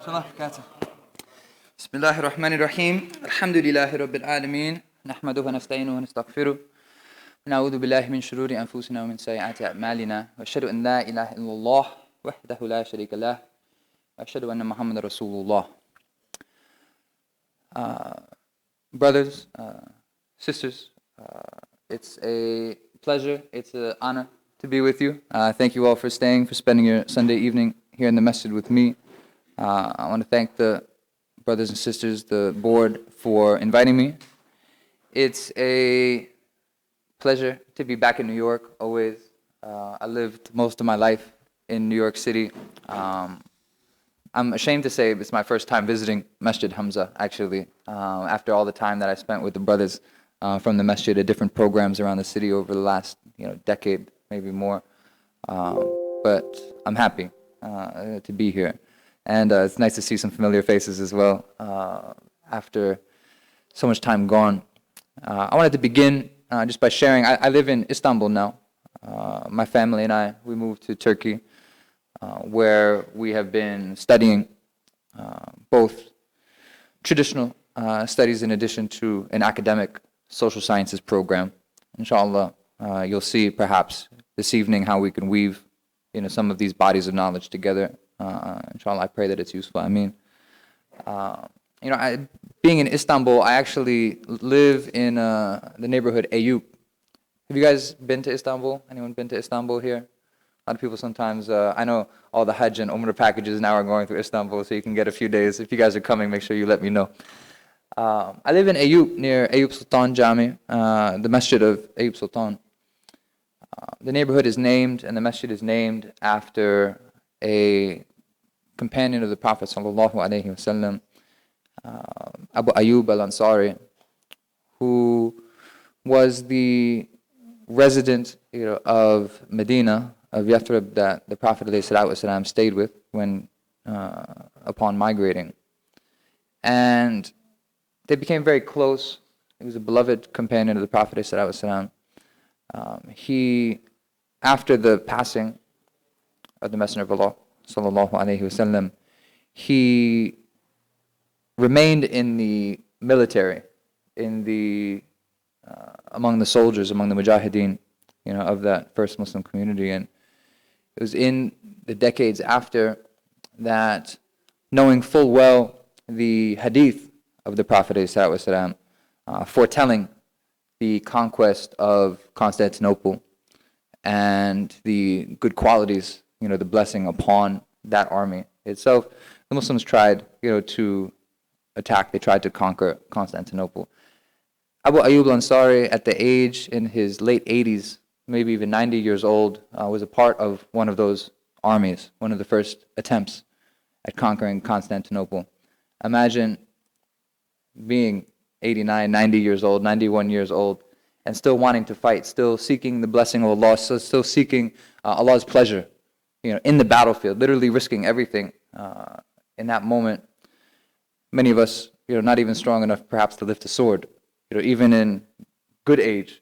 الله وبركاته. بسم الله الرحمن الرحيم. الحمد لله رب العالمين. نحمده ونستعينه ونستغفره. ونعوذ بالله من شرور أنفسنا ومن سيئات أعمالنا. وأشهد أن لا إله إلا الله وحده لا شريك له. وأشهد أن محمد رسول الله. Brothers, sisters, it's a pleasure, it's an honor to be with you. Thank you all for staying, for spending your Sunday evening here in the masjid with me. I want to thank the brothers and sisters, the board, for inviting me. It's a pleasure to be back in New York, always. I lived most of my life in New York City. I'm ashamed to say it's my first time visiting Masjid Hamza, actually, after all the time that I spent with the brothers from the masjid at different programs around the city over the last decade, maybe more. But I'm happy to be here. And it's nice to see some familiar faces as well after so much time gone. I wanted to begin just by sharing. I live in Istanbul now. My family and I, we moved to Turkey, where we have been studying both traditional studies in addition to an academic social sciences program. Inshallah, you'll see perhaps this evening how we can weave some of these bodies of knowledge together. Inshallah, I pray that it's useful. I mean, being in Istanbul, I actually live in the neighborhood Eyüp. Have you guys been to Istanbul? Anyone been to Istanbul here? A lot of people sometimes, I know all the Hajj and Umrah packages now are going through Istanbul, so you can get a few days. If you guys are coming, make sure you let me know. I live in Eyüp, near Eyüp Sultan Jami, the masjid of Eyüp Sultan. The neighborhood is named, and the masjid is named after a companion of the Prophet sallallahu alaihi wasallam, Abu Ayyub al-Ansari, who was the resident of Medina, of Yathrib, that the Prophet ﷺ stayed with when upon migrating. And they became very close. He was a beloved companion of the Prophet ﷺ. He, after the passing of the Messenger of Allah sallallahu alaihi wasallam, he remained in the military, in the among the soldiers, among the mujahideen, of that first Muslim community. And it was in the decades after that, knowing full well the hadith of the Prophet ﷺ, foretelling the conquest of Constantinople and the good qualities, the blessing upon that army itself. The Muslims tried, to attack. They tried to conquer Constantinople. Abu Ayyub al-Ansari, at the age in his late 80s, maybe even 90 years old, was a part of one of those armies, one of the first attempts at conquering Constantinople. Imagine being 89, 90 years old, 91 years old, and still wanting to fight, still seeking the blessing of Allah, still seeking Allah's pleasure, in the battlefield, literally risking everything in that moment. Many of us, not even strong enough perhaps to lift a sword, even in good age,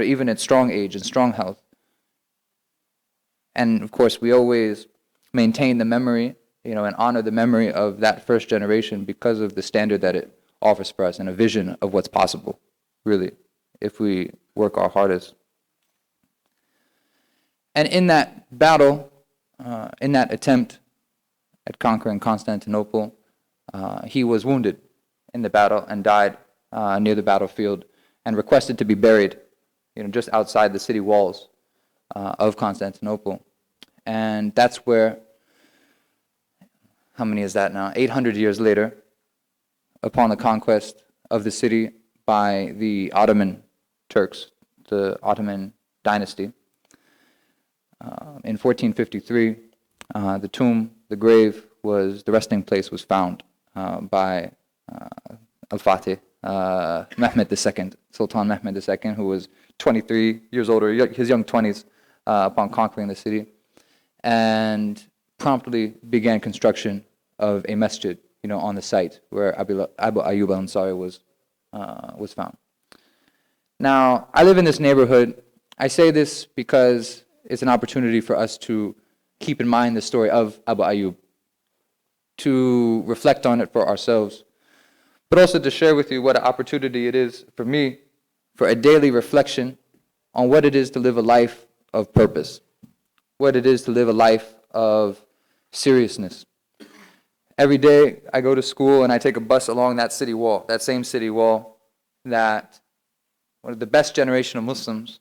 even in strong age and strong health. And of course, we always maintain the memory, and honor the memory of that first generation because of the standard that it offers for us and a vision of what's possible, really, if we work our hardest. And in that battle, in that attempt at conquering Constantinople, he was wounded in the battle and died near the battlefield and requested to be buried, just outside the city walls of Constantinople. And that's where, how many is that now? 800 years later, upon the conquest of the city by the Ottoman Turks, the Ottoman dynasty, in 1453, the tomb, the grave, the resting place was found by Al-Fatih, Mehmed II, Sultan Mehmed II, who was 23 years old, or his young 20s, upon conquering the city, and promptly began construction of a masjid, on the site where Abu Ayyub al-Ansari was found. Now, I live in this neighborhood. I say this because it's an opportunity for us to keep in mind the story of Abu Ayyub, to reflect on it for ourselves, but also to share with you what an opportunity it is for me for a daily reflection on what it is to live a life of purpose, what it is to live a life of seriousness. Every day I go to school and I take a bus along that city wall, that same city wall that one of the best generation of Muslims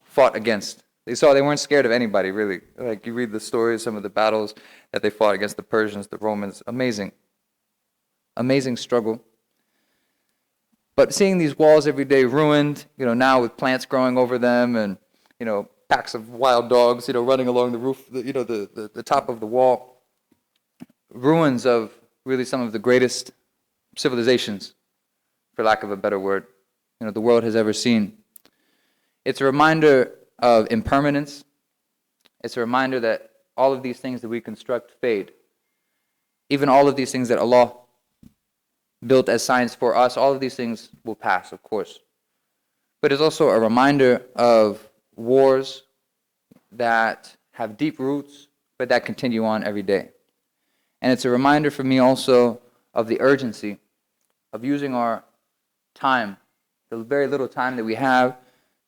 fought against. They weren't scared of anybody, really. Like, you read the stories, some of the battles that they fought against the Persians, the Romans. Amazing. Amazing struggle. But seeing these walls every day ruined, now with plants growing over them and, packs of wild dogs, running along the roof, the top of the wall. Ruins of really some of the greatest civilizations, for lack of a better word, the world has ever seen. It's a reminder of impermanence. It's a reminder that all of these things that we construct fade. Even all of these things that Allah built as science for us, all of these things will pass, of course. But it's also a reminder of wars that have deep roots, but that continue on every day. And it's a reminder for me also of the urgency of using our time, the very little time that we have,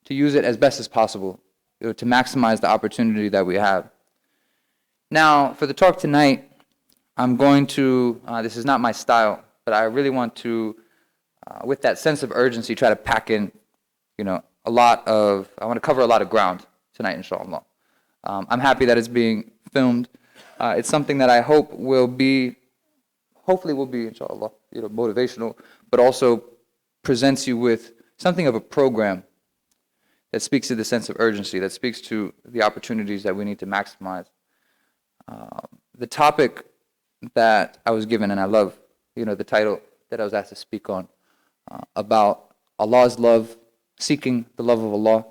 to use it as best as possible, to maximize the opportunity that we have. Now, for the talk tonight, I'm going to, this is not my style, but I really want to, with that sense of urgency, try to pack in, I want to cover a lot of ground tonight, inshallah. I'm happy that it's being filmed. It's something that I hope hopefully will be, inshallah, motivational, but also presents you with something of a program that speaks to the sense of urgency, that speaks to the opportunities that we need to maximize. The topic that I was given, and I love, the title that I was asked to speak on, about Allah's love, seeking the love of Allah,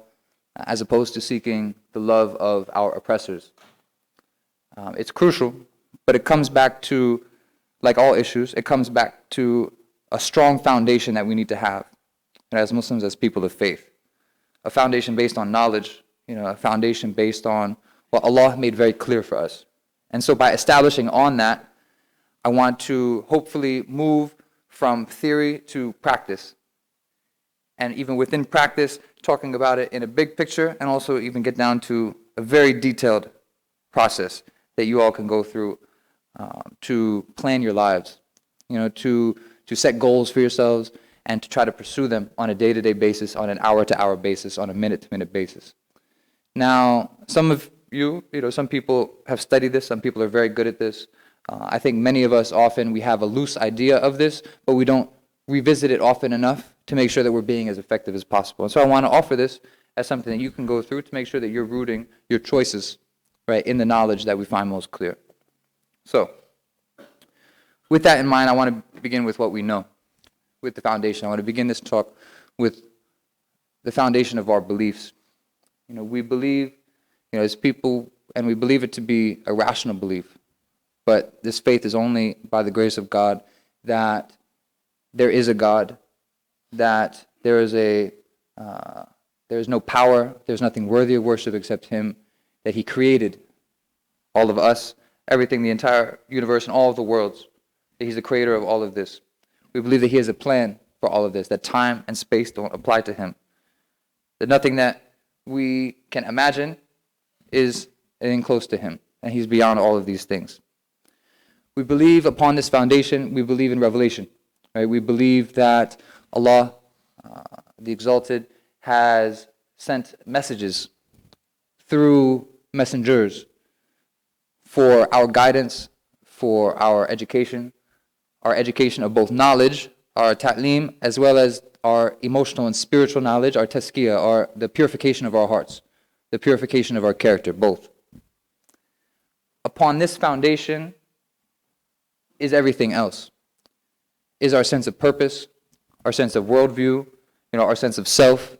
as opposed to seeking the love of our oppressors. It's crucial, but it comes back to, like all issues, it comes back to a strong foundation that we need to have, as Muslims, as people of faith. A foundation based on knowledge, a foundation based on what Allah made very clear for us. And so by establishing on that, I want to hopefully move from theory to practice. And even within practice, talking about it in a big picture, and also even get down to a very detailed process that you all can go through to plan your lives, to set goals for yourselves, and to try to pursue them on a day-to-day basis, on an hour-to-hour basis, on a minute-to-minute basis. Now, some of you, some people have studied this, some people are very good at this. I think many of us often, we have a loose idea of this, but we don't revisit it often enough to make sure that we're being as effective as possible. And so I want to offer this as something that you can go through to make sure that you're rooting your choices, right, in the knowledge that we find most clear. So, with that in mind, I want to begin with what we know, with the foundation. I want to begin this talk with the foundation of our beliefs. We believe, as people, and we believe it to be a rational belief, but this faith is only by the grace of God, that there is a God, that there is no power, there's nothing worthy of worship except Him, that He created all of us, everything, the entire universe and all of the worlds, that He's the creator of all of this. We believe that He has a plan for all of this, that time and space don't apply to Him, that nothing that we can imagine is anything close to Him, and He's beyond all of these things. We believe upon this foundation, we believe in revelation. Right? We believe that Allah, the Exalted, has sent messages through messengers for our guidance, for our education of both knowledge, our ta'lim, as well as our emotional and spiritual knowledge, our tazkiyah, or the purification of our hearts, the purification of our character, both. Upon this foundation is everything else. Is our sense of purpose, our sense of worldview, our sense of self,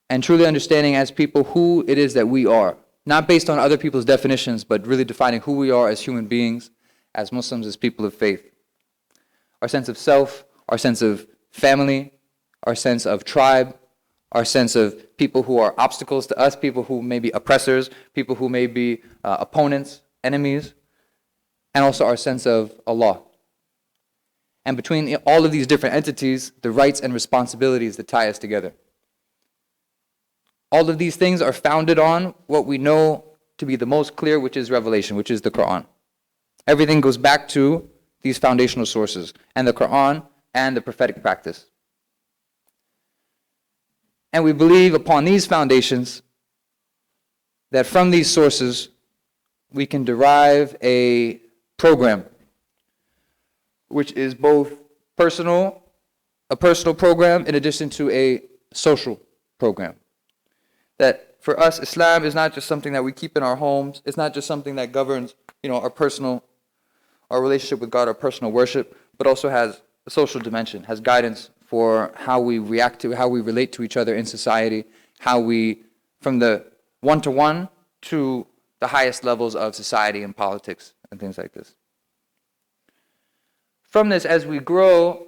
and truly understanding as people who it is that we are, not based on other people's definitions, but really defining who we are as human beings, as Muslims, as people of faith. Our sense of self, our sense of family, our sense of tribe, our sense of people who are obstacles to us, people who may be oppressors, people who may be opponents, enemies. and also our sense of Allah. And between all of these different entities, the rights and responsibilities that tie us together. All of these things are founded on what we know to be the most clear, which is revelation, which is the Quran. Everything goes back to these foundational sources, and the Quran and the prophetic practice. And we believe upon these foundations that from these sources we can derive a program which is both a personal program in addition to a social program. That for us, Islam is not just something that we keep in our homes. It's not just something that governs, our relationship with God, our personal worship, but also has a social dimension, has guidance for how we react to, how we relate to each other in society, how we, from the one-to-one to the highest levels of society and politics and things like this. From this, as we grow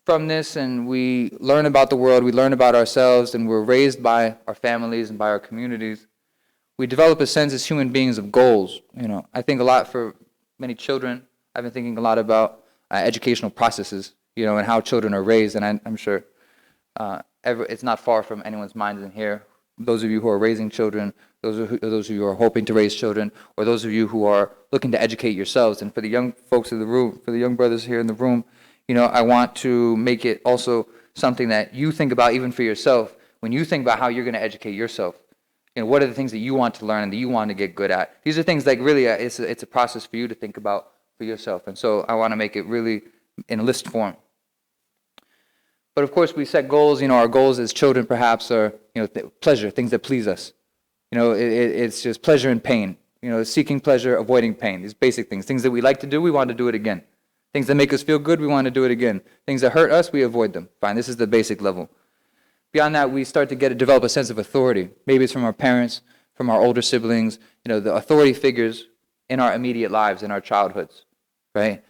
from this and we learn about the world, we learn about ourselves, and we're raised by our families and by our communities, we develop a sense as human beings of goals. I think a lot for many children. I've been thinking a lot about educational processes, and how children are raised, and I'm sure it's not far from anyone's minds in here. Those of you who are raising children, those of you who are hoping to raise children, or those of you who are looking to educate yourselves. And for the young folks in the room, for the young brothers here in the room, I want to make it also something that you think about even for yourself. When you think about how you're going to educate yourself, what are the things that you want to learn and that you want to get good at? These are things like really, it's a process for you to think about for yourself. And so I want to make it really in list form. But of course, we set goals. Our goals as children perhaps are, pleasure, things that please us. It's just pleasure and pain. Seeking pleasure, avoiding pain. These basic things. Things that we like to do, we want to do it again. Things that make us feel good, we want to do it again. Things that hurt us, we avoid them. Fine, this is the basic level. Beyond that, we start to develop a sense of authority. Maybe it's from our parents, from our older siblings, the authority figures in our immediate lives, in our childhoods, right?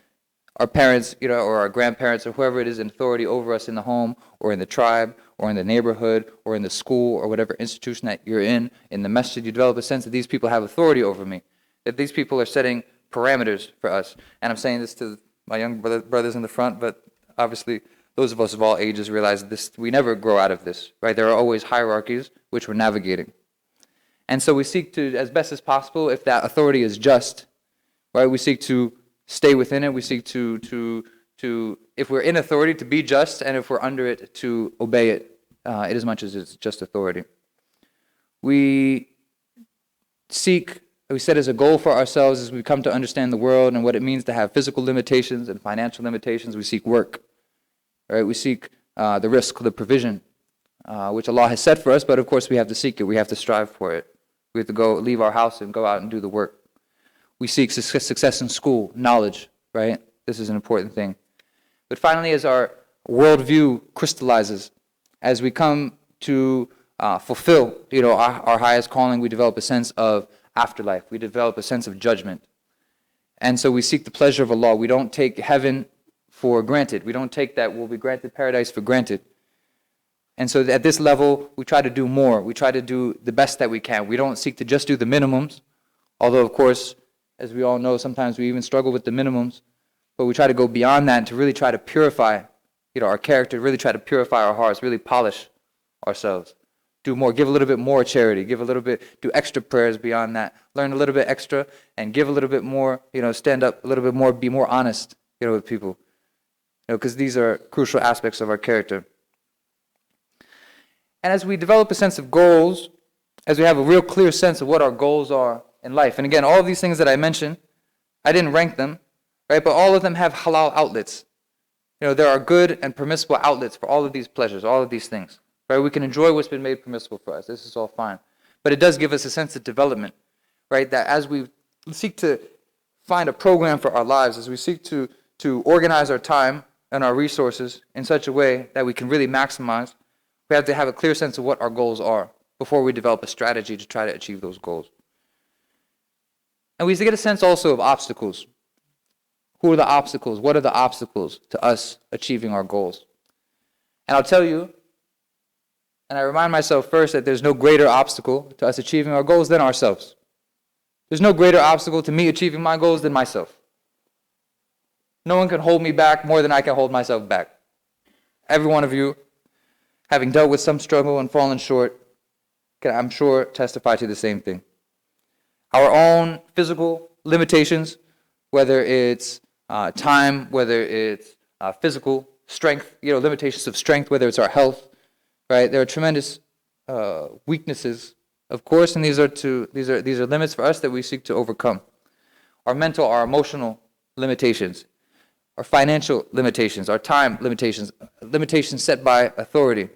Our parents, or our grandparents, or whoever it is in authority over us in the home, or in the tribe, or in the neighborhood, or in the school, or whatever institution that you're in the masjid, you develop a sense that these people have authority over me, that these people are setting parameters for us. And I'm saying this to my young brothers in the front, but obviously those of us of all ages realize this. We never grow out of this, right? There are always hierarchies which we're navigating. And so we seek to, as best as possible, if that authority is just, right, we seek to stay within it. We seek to if we're in authority, to be just, and if we're under it, to obey it as much as it's just authority. We set as a goal for ourselves as we come to understand the world and what it means to have physical limitations and financial limitations. We seek work, right? We seek the risk, the provision, which Allah has set for us, but of course we have to seek it. We have to strive for it. We have to leave our house and go out and do the work. We seek success in school, knowledge, right? This is an important thing. But finally, as our worldview crystallizes, as we come to fulfill, our highest calling, we develop a sense of afterlife. We develop a sense of judgment. And so we seek the pleasure of Allah. We don't take heaven for granted. We don't take that we'll be granted paradise for granted. And so at this level, we try to do more. We try to do the best that we can. We don't seek to just do the minimums, although, of course, as we all know, sometimes we even struggle with the minimums. But we try to go beyond that and to really try to purify, our character, really try to purify our hearts, really polish ourselves. Do more, give a little bit more charity, do extra prayers beyond that, learn a little bit extra, and give a little bit more, stand up a little bit more, be more honest, with people. Because these are crucial aspects of our character. And as we develop a sense of goals, as we have a real clear sense of what our goals are in life, and again, all of these things that I mentioned, I didn't rank them, right? But all of them have halal outlets. There are good and permissible outlets for all of these pleasures, all of these things. Right? We can enjoy what's been made permissible for us. This is all fine. But it does give us a sense of development, right? That as we seek to find a program for our lives, as we seek to organize our time and our resources in such a way that we can really maximize, we have to have a clear sense of what our goals are before we develop a strategy to try to achieve those goals. And we get a sense also of obstacles. Who are the obstacles? What are the obstacles to us achieving our goals? And I'll tell you, and I remind myself first that there's no greater obstacle to us achieving our goals than ourselves. There's no greater obstacle to me achieving my goals than myself. No one can hold me back more than I can hold myself back. Every one of you, having dealt with some struggle and fallen short, can, I'm sure, testify to the same thing. Our own physical limitations, whether it's time, whether it's physical strength, limitations of strength, whether it's our health, right? There are tremendous weaknesses, of course, and these are limits for us that we seek to overcome. Our mental, our emotional limitations, our financial limitations, our time limitations, limitations set by authority.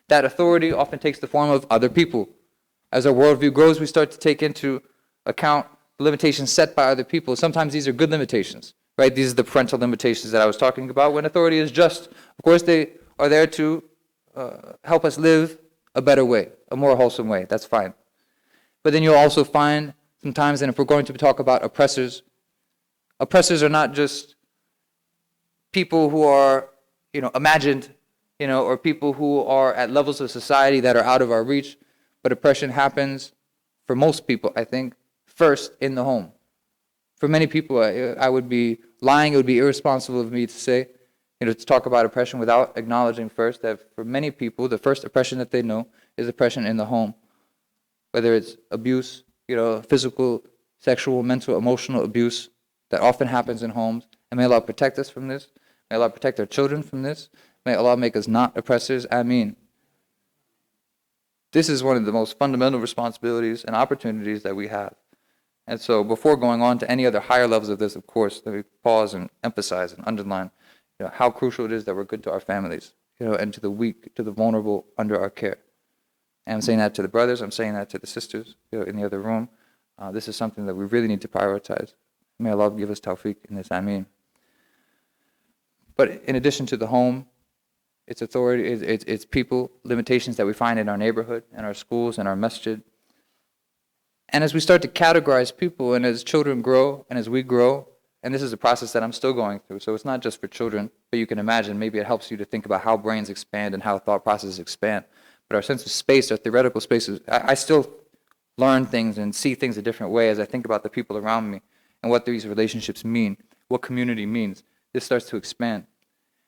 That authority often takes the form of other people. As our worldview grows, we start to take into account the limitations set by other people. Sometimes these are good limitations, right? These are the parental limitations that I was talking about. When authority is just, of course, they are there to help us live a better way, a more wholesome way. That's fine. But then you'll also find sometimes, and if we're going to talk about oppressors, oppressors are not just people who are, imagined, or people who are at levels of society that are out of our reach, but oppression happens for most people, I think, first in the home. For many people, I would be lying, it would be irresponsible of me to say, to talk about oppression without acknowledging first that for many people, the first oppression that they know is oppression in the home. Whether it's abuse, physical, sexual, mental, emotional abuse that often happens in homes. And may Allah protect us from this. May Allah protect our children from this. May Allah make us not oppressors. Ameen. This is one of the most fundamental responsibilities and opportunities that we have. And so before going on to any other higher levels of this, of course, let me pause and emphasize and underline how crucial it is that we're good to our families, and to the weak, to the vulnerable under our care. And I'm saying that to the brothers, I'm saying that to the sisters in the other room. This is something that we really need to prioritize. May Allah give us tawfiq in this, ameen. But in addition to the home, its authority, its people, limitations that we find in our neighborhood, in our schools, in our masjid. And as we start to categorize people, and as children grow, and as we grow, and this is a process that I'm still going through, so it's not just for children, but you can imagine, maybe it helps you to think about how brains expand and how thought processes expand. But our sense of space, our theoretical spaces, I still learn things and see things a different way as I think about the people around me and what these relationships mean, what community means. This starts to expand.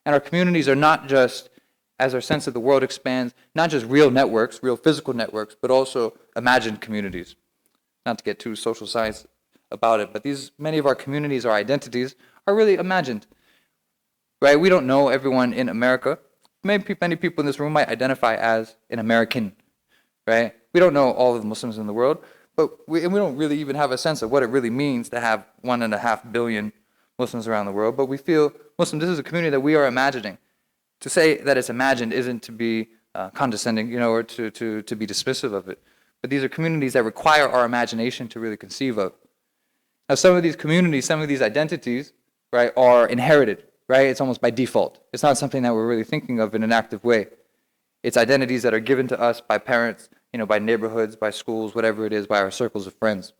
And our communities are not just, as our sense of the world expands, not just real networks, real physical networks, but also imagined communities. Not to get too social science about it, but many of our communities, our identities, are really imagined. Right? We don't know everyone in America. Many people in this room might identify as an American, right? We don't know all of the Muslims in the world, but we don't really even have a sense of what it really means to have 1.5 billion Muslims around the world. But we feel Muslim, this is a community that we are imagining. To say that it's imagined isn't to be condescending, or to be dismissive of it. But these are communities that require our imagination to really conceive of. Now, some of these communities, some of these identities, right, are inherited. Right? It's almost by default. It's not something that we're really thinking of in an active way. It's identities that are given to us by parents, by neighborhoods, by schools, whatever it is, by our circles of friends.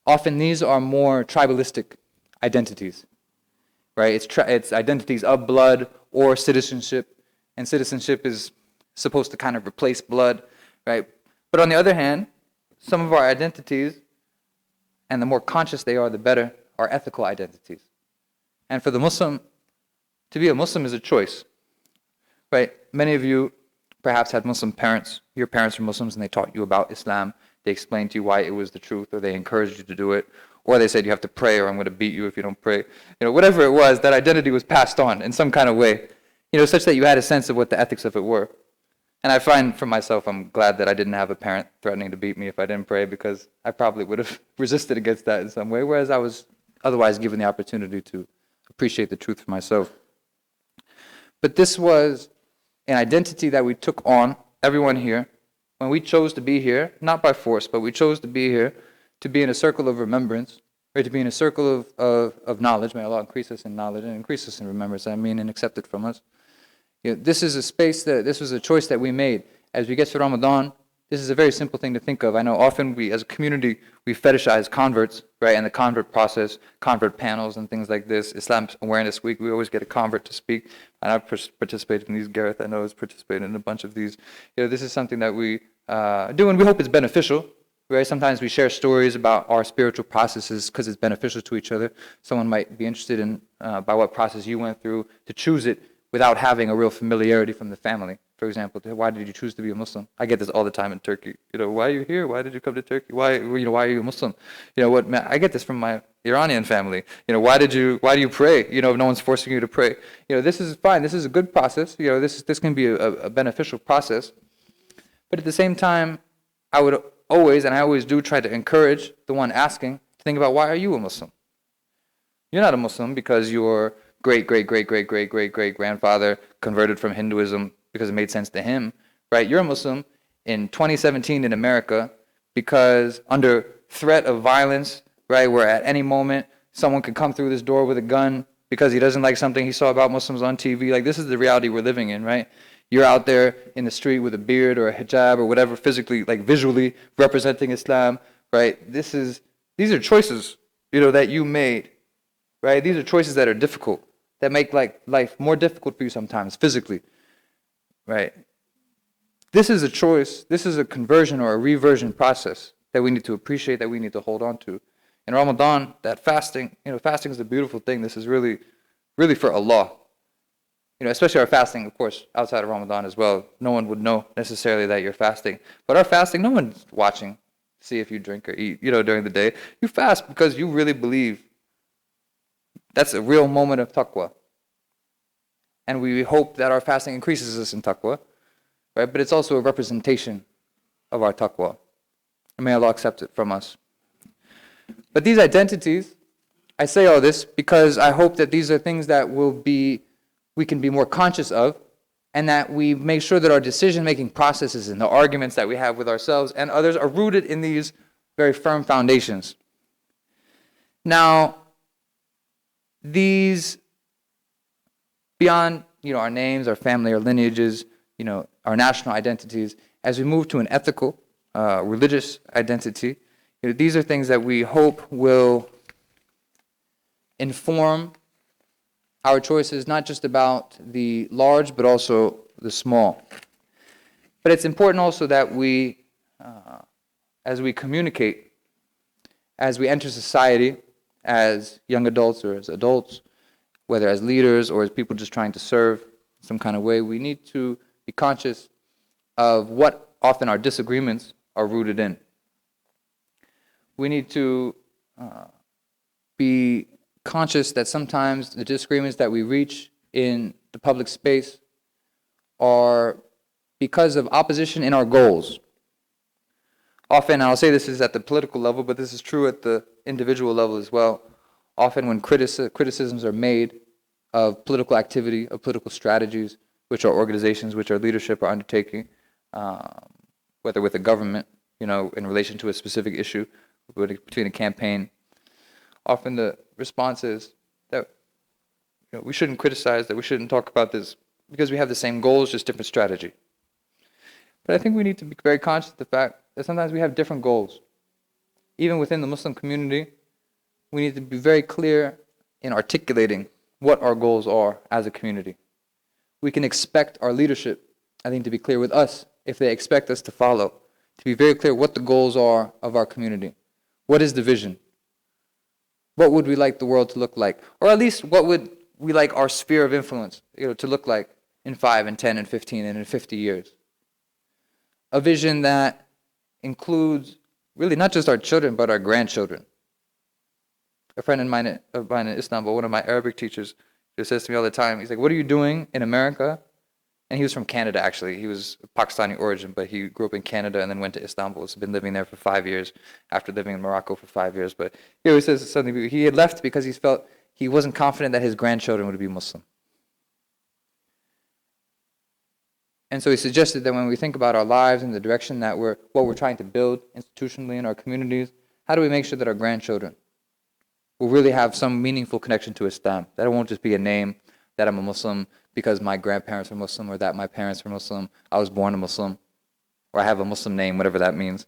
Often these are more tribalistic identities. Right? It's identities of blood or citizenship, and citizenship is supposed to kind of replace blood, right? But on the other hand, some of our identities, and the more conscious they are, the better, are ethical identities. And for the Muslim, to be a Muslim is a choice, right? Many of you perhaps had Muslim parents. Your parents were Muslims and they taught you about Islam. They explained to you why it was the truth, or they encouraged you to do it. Or they said you have to pray, or I'm going to beat you if you don't pray. Whatever it was, that identity was passed on in some kind of way, such that you had a sense of what the ethics of it were. And I find for myself, I'm glad that I didn't have a parent threatening to beat me if I didn't pray, because I probably would have resisted against that in some way, whereas I was otherwise given the opportunity to appreciate the truth for myself. But this was an identity that we took on, everyone here, when we chose to be here, not by force, but we chose to be here, to be in a circle of remembrance, or to be in a circle of knowledge. May Allah increase us in knowledge and increase us in remembrance, and accept it from us. This is a space this was a choice that we made. As we get to Ramadan, this is a very simple thing to think of. I know often we, as a community, we fetishize converts, right, and the convert process, convert panels and things like this. Islam Awareness Week, we always get a convert to speak. And I've participated in these. Gareth, I know, has participated in a bunch of these. This is something that we do, and we hope it's beneficial. right? Sometimes we share stories about our spiritual processes because it's beneficial to each other. Someone might be interested in by what process you went through to choose it without having a real familiarity from the family. For example, why did you choose to be a Muslim? I get this all the time in Turkey. Why are you here? Why did you come to Turkey? Why are you a Muslim? I get this from my Iranian family. Why do you pray? If no one's forcing you to pray. This is fine. This is a good process. This can be a beneficial process. But at the same time, I always do try to encourage the one asking to think about, why are you a Muslim? You're not a Muslim because your great-great-great-great-great-great-great-grandfather converted from Hinduism because it made sense to him, right? You're a Muslim in 2017 in America because under threat of violence, right, where at any moment someone could come through this door with a gun because he doesn't like something he saw about Muslims on TV. Like, this is the reality we're living in, right? You're out there in the street with a beard or a hijab or whatever, physically, like visually representing Islam, right? These are choices, that you made, right? These are choices that are difficult, that make life more difficult for you sometimes, physically, right? This is a choice. This is a conversion or a reversion process that we need to appreciate, that we need to hold on to. In Ramadan, that fasting, fasting is a beautiful thing. This is really, really for Allah. Especially our fasting, of course, outside of Ramadan as well. No one would know necessarily that you're fasting. But our fasting, no one's watching to see if you drink or eat, during the day. You fast because you really believe that's a real moment of taqwa. And we hope that our fasting increases us in taqwa, right? But it's also a representation of our taqwa. And may Allah accept it from us. But these identities, I say all this because I hope that these are things that we can be more conscious of, and that we make sure that our decision-making processes and the arguments that we have with ourselves and others are rooted in these very firm foundations. Now, these, beyond our names, our family, our lineages, our national identities, as we move to an ethical, religious identity, these are things that we hope will inform our choices, not just about the large, but also the small. But it's important also that we, as we communicate, as we enter society, as young adults or as adults, whether as leaders or as people just trying to serve in some kind of way, we need to be conscious of what often our disagreements are rooted in. We need to be conscious that sometimes the disagreements that we reach in the public space are because of opposition in our goals. Often, and I'll say this is at the political level, but this is true at the individual level as well. Often when criticisms are made of political activity, of political strategies, which our organizations, which our leadership are undertaking, whether with the government, in relation to a specific issue, between a campaign, often the response is that we shouldn't criticize, that we shouldn't talk about this because we have the same goals, just different strategy. But I think we need to be very conscious of the fact that sometimes we have different goals. Even within the Muslim community, we need to be very clear in articulating what our goals are as a community. We can expect our leadership, I think, to be clear with us if they expect us to follow, to be very clear what the goals are of our community. What is the vision? What would we like the world to look like? Or at least what would we like our sphere of influence to look like in 5 and 10 and 15 and in 50 years? A vision that includes really not just our children, but our grandchildren. A friend of mine in Istanbul, one of my Arabic teachers, just says to me all the time, he's like, what are you doing in America? And he was from Canada, actually. He was of Pakistani origin, but he grew up in Canada and then went to Istanbul. He's been living there for 5 years after living in Morocco for 5 years. But he always says something. He had left because he felt he wasn't confident that his grandchildren would be Muslim. And so he suggested that when we think about our lives and the direction that what we're trying to build institutionally in our communities, how do we make sure that our grandchildren will really have some meaningful connection to Islam? That it won't just be a name, that I'm a Muslim because my grandparents are Muslim, or that my parents are Muslim, I was born a Muslim, or I have a Muslim name, whatever that means.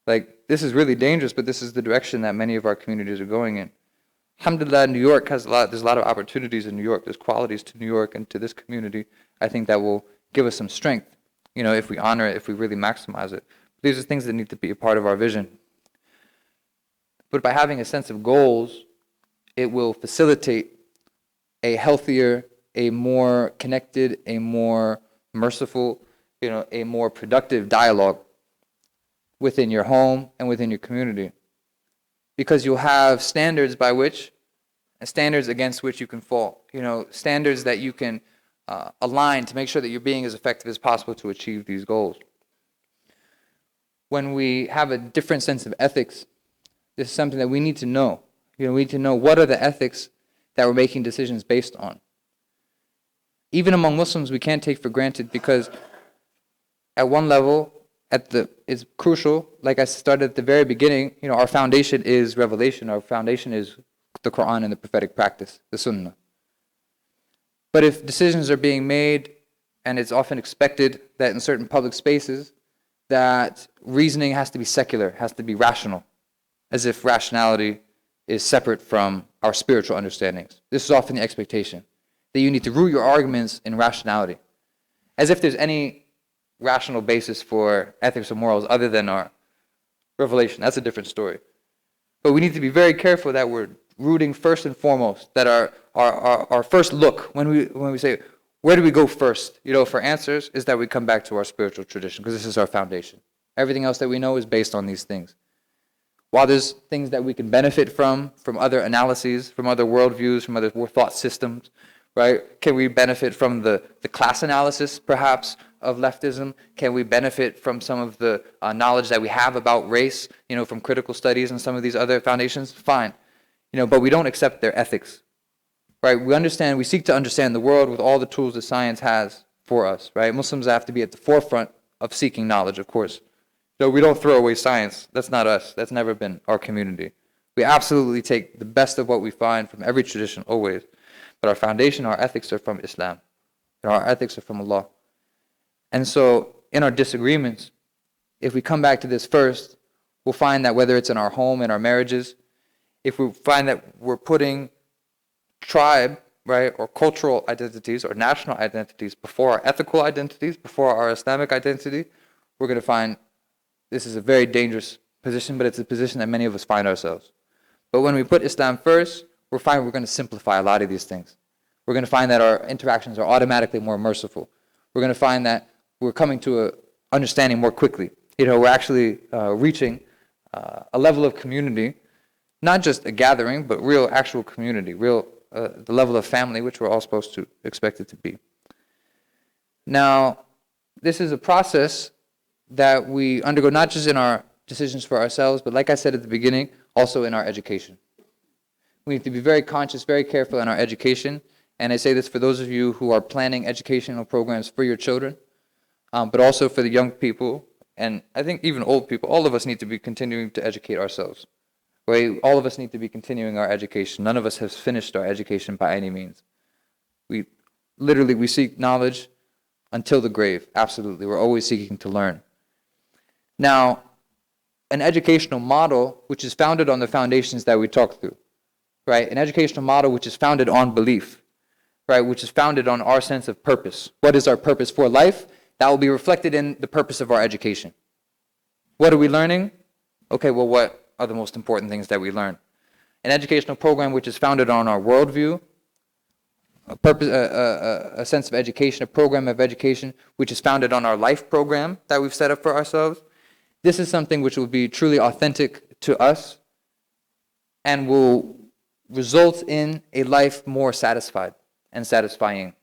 Like, this is really dangerous, but this is the direction that many of our communities are going in. Alhamdulillah, New York there's a lot of opportunities in New York. There's qualities to New York and to this community, I think, that will give us some strength, if we honor it, if we really maximize it. These are things that need to be a part of our vision. But by having a sense of goals, it will facilitate a healthier, a more connected, a more merciful, a more productive dialogue within your home and within your community. Because you'll have standards by which, and standards against which you can fall. Standards that you can align to make sure that you're being as effective as possible to achieve these goals. When we have a different sense of ethics, this is something that we need to know. We need to know what are the ethics that we're making decisions based on. Even among Muslims, we can't take for granted, because at one level, it's crucial. Like I started at the very beginning, our foundation is revelation. Our foundation is the Quran and the prophetic practice, the Sunnah. But if decisions are being made, and it's often expected that in certain public spaces, that reasoning has to be secular, has to be rational, as if rationality is separate from our spiritual understandings. This is often the expectation, that you need to root your arguments in rationality, as if there's any rational basis for ethics or morals other than our revelation. That's a different story. But we need to be very careful that we're rooting first and foremost, that our first look, when we say, where do we go first, for answers, is that we come back to our spiritual tradition, because this is our foundation. Everything else that we know is based on these things. While there's things that we can benefit from other analyses, from other worldviews, from other thought systems, right? Can we benefit from the class analysis, perhaps, of leftism? Can we benefit from some of the knowledge that we have about race, from critical studies and some of these other foundations? Fine. But we don't accept their ethics, right? We seek to understand the world with all the tools that science has for us, right? Muslims have to be at the forefront of seeking knowledge, of course. We don't throw away science. That's not us. That's never been our community. We absolutely take the best of what we find from every tradition, always. But our foundation, our ethics are from Islam. Our ethics are from Allah. And so, in our disagreements, if we come back to this first, we'll find that whether it's in our home, in our marriages, if we find that we're putting tribe, right, or cultural identities or national identities before our ethical identities, before our Islamic identity, we're going to find this is a very dangerous position, but it's a position that many of us find ourselves. But when we put Islam first, we're going to simplify a lot of these things. We're going to find that our interactions are automatically more merciful. We're going to find that we're coming to an understanding more quickly. We're actually reaching a level of community, not just a gathering, but real actual community, the level of family, which we're all supposed to expect it to be. Now, this is a process that we undergo not just in our decisions for ourselves, but like I said at the beginning, also in our education. We need to be very conscious, very careful in our education. And I say this for those of you who are planning educational programs for your children, but also for the young people, and I think even old people. All of us need to be continuing to educate ourselves. Right? All of us need to be continuing our education. None of us has finished our education by any means. We seek knowledge until the grave. Absolutely. We're always seeking to learn. Now, an educational model which is founded on the foundations that we talked through, right? An educational model which is founded on belief, right? Which is founded on our sense of purpose. What is our purpose for life? That will be reflected in the purpose of our education. What are we learning? Okay, well, what are the most important things that we learn? An educational program which is founded on our worldview, a sense of education, a program of education which is founded on our life program that we've set up for ourselves. This is something which will be truly authentic to us and will result in a life more satisfied and satisfying.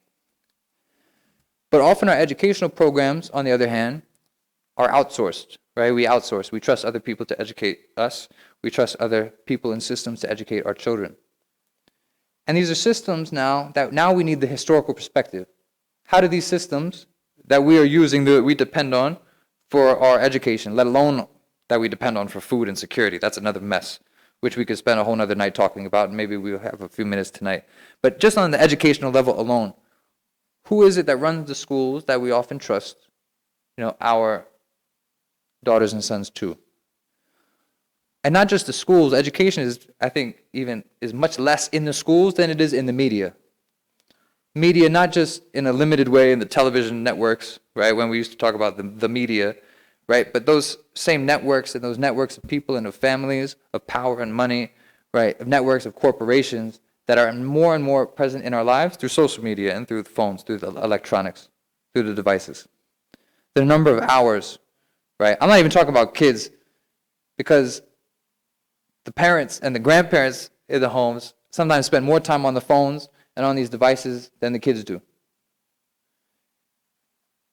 But often our educational programs, on the other hand, are outsourced, right? We outsource. We trust other people to educate us. We trust other people and systems to educate our children. And these are systems now we need the historical perspective. How do these systems that we are using, that we depend on for our education, let alone that we depend on for food and security, that's another mess, which we could spend a whole other night talking about, and maybe we'll have a few minutes tonight. But just on the educational level alone, who is it that runs the schools that we often trust, our daughters and sons too? And not just the schools, education is, I think, is much less in the schools than it is in the media. Media, not just in a limited way in the television networks, right? When we used to talk about the media, right? But those same networks and those networks of people and of families, of power and money, right, of networks of corporations that are more and more present in our lives through social media and through the phones, through the electronics, through the devices. The number of hours, right? I'm not even talking about kids, because the parents and the grandparents in the homes sometimes spend more time on the phones and on these devices than the kids do.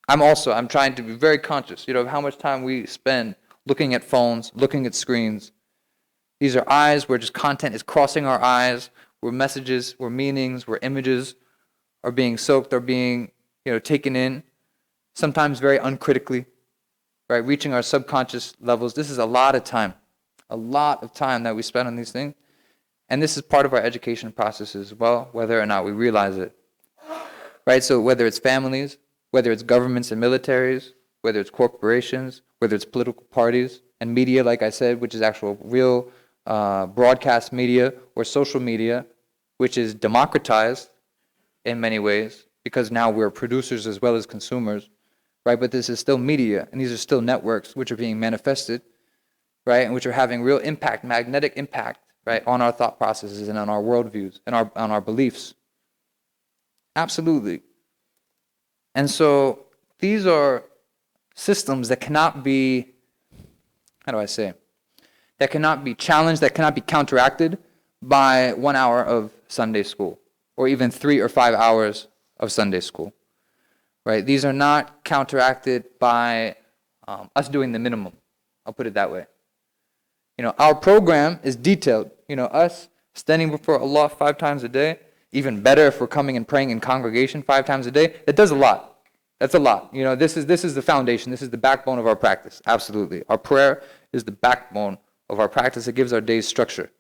I'm trying to be very conscious, of how much time we spend looking at phones, looking at screens. These are eyes where just content is crossing our eyes, where messages, where meanings, where images are being soaked, are being, taken in, sometimes very uncritically, right? Reaching our subconscious levels. This is a lot of time that we spend on these things. And this is part of our education process as well, whether or not we realize it, right? So whether it's families, whether it's governments and militaries, whether it's corporations, whether it's political parties, and media, like I said, which is actual real broadcast media, or social media, which is democratized in many ways, because now we're producers as well as consumers, right? But this is still media, and these are still networks which are being manifested, right? And which are having real impact, magnetic impact, right, on our thought processes and on our worldviews and on our beliefs. Absolutely. And so these are systems that cannot be, that cannot be challenged, that cannot be counteracted by 1 hour of Sunday school, or even 3 or 5 hours of Sunday school, right? These are not counteracted by us doing the minimum. I'll put it that way. Our program is detailed. Us standing before Allah 5 times a day, even better if we're coming and praying in congregation 5 times a day, that does a lot. That's a lot. This is the foundation. This is the backbone of our practice. Absolutely. Our prayer is the backbone of our practice. It gives our days structure,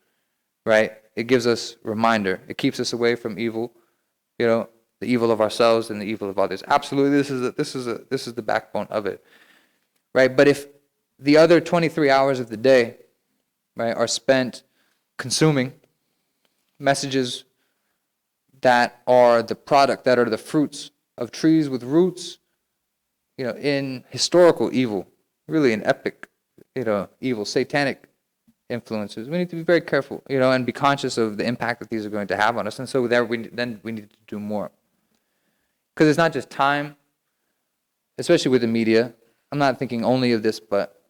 right? It gives us reminder. It keeps us away from evil, the evil of ourselves and the evil of others. Absolutely, this is the backbone of it, right? But if the other 23 hours of the day, right, are spent consuming messages that are the product, that are the fruits of trees with roots, in historical evil, really an epic, evil, satanic influences. We need to be very careful, and be conscious of the impact that these are going to have on us. And so we need to do more. Because it's not just time, especially with the media. I'm not thinking only of this, but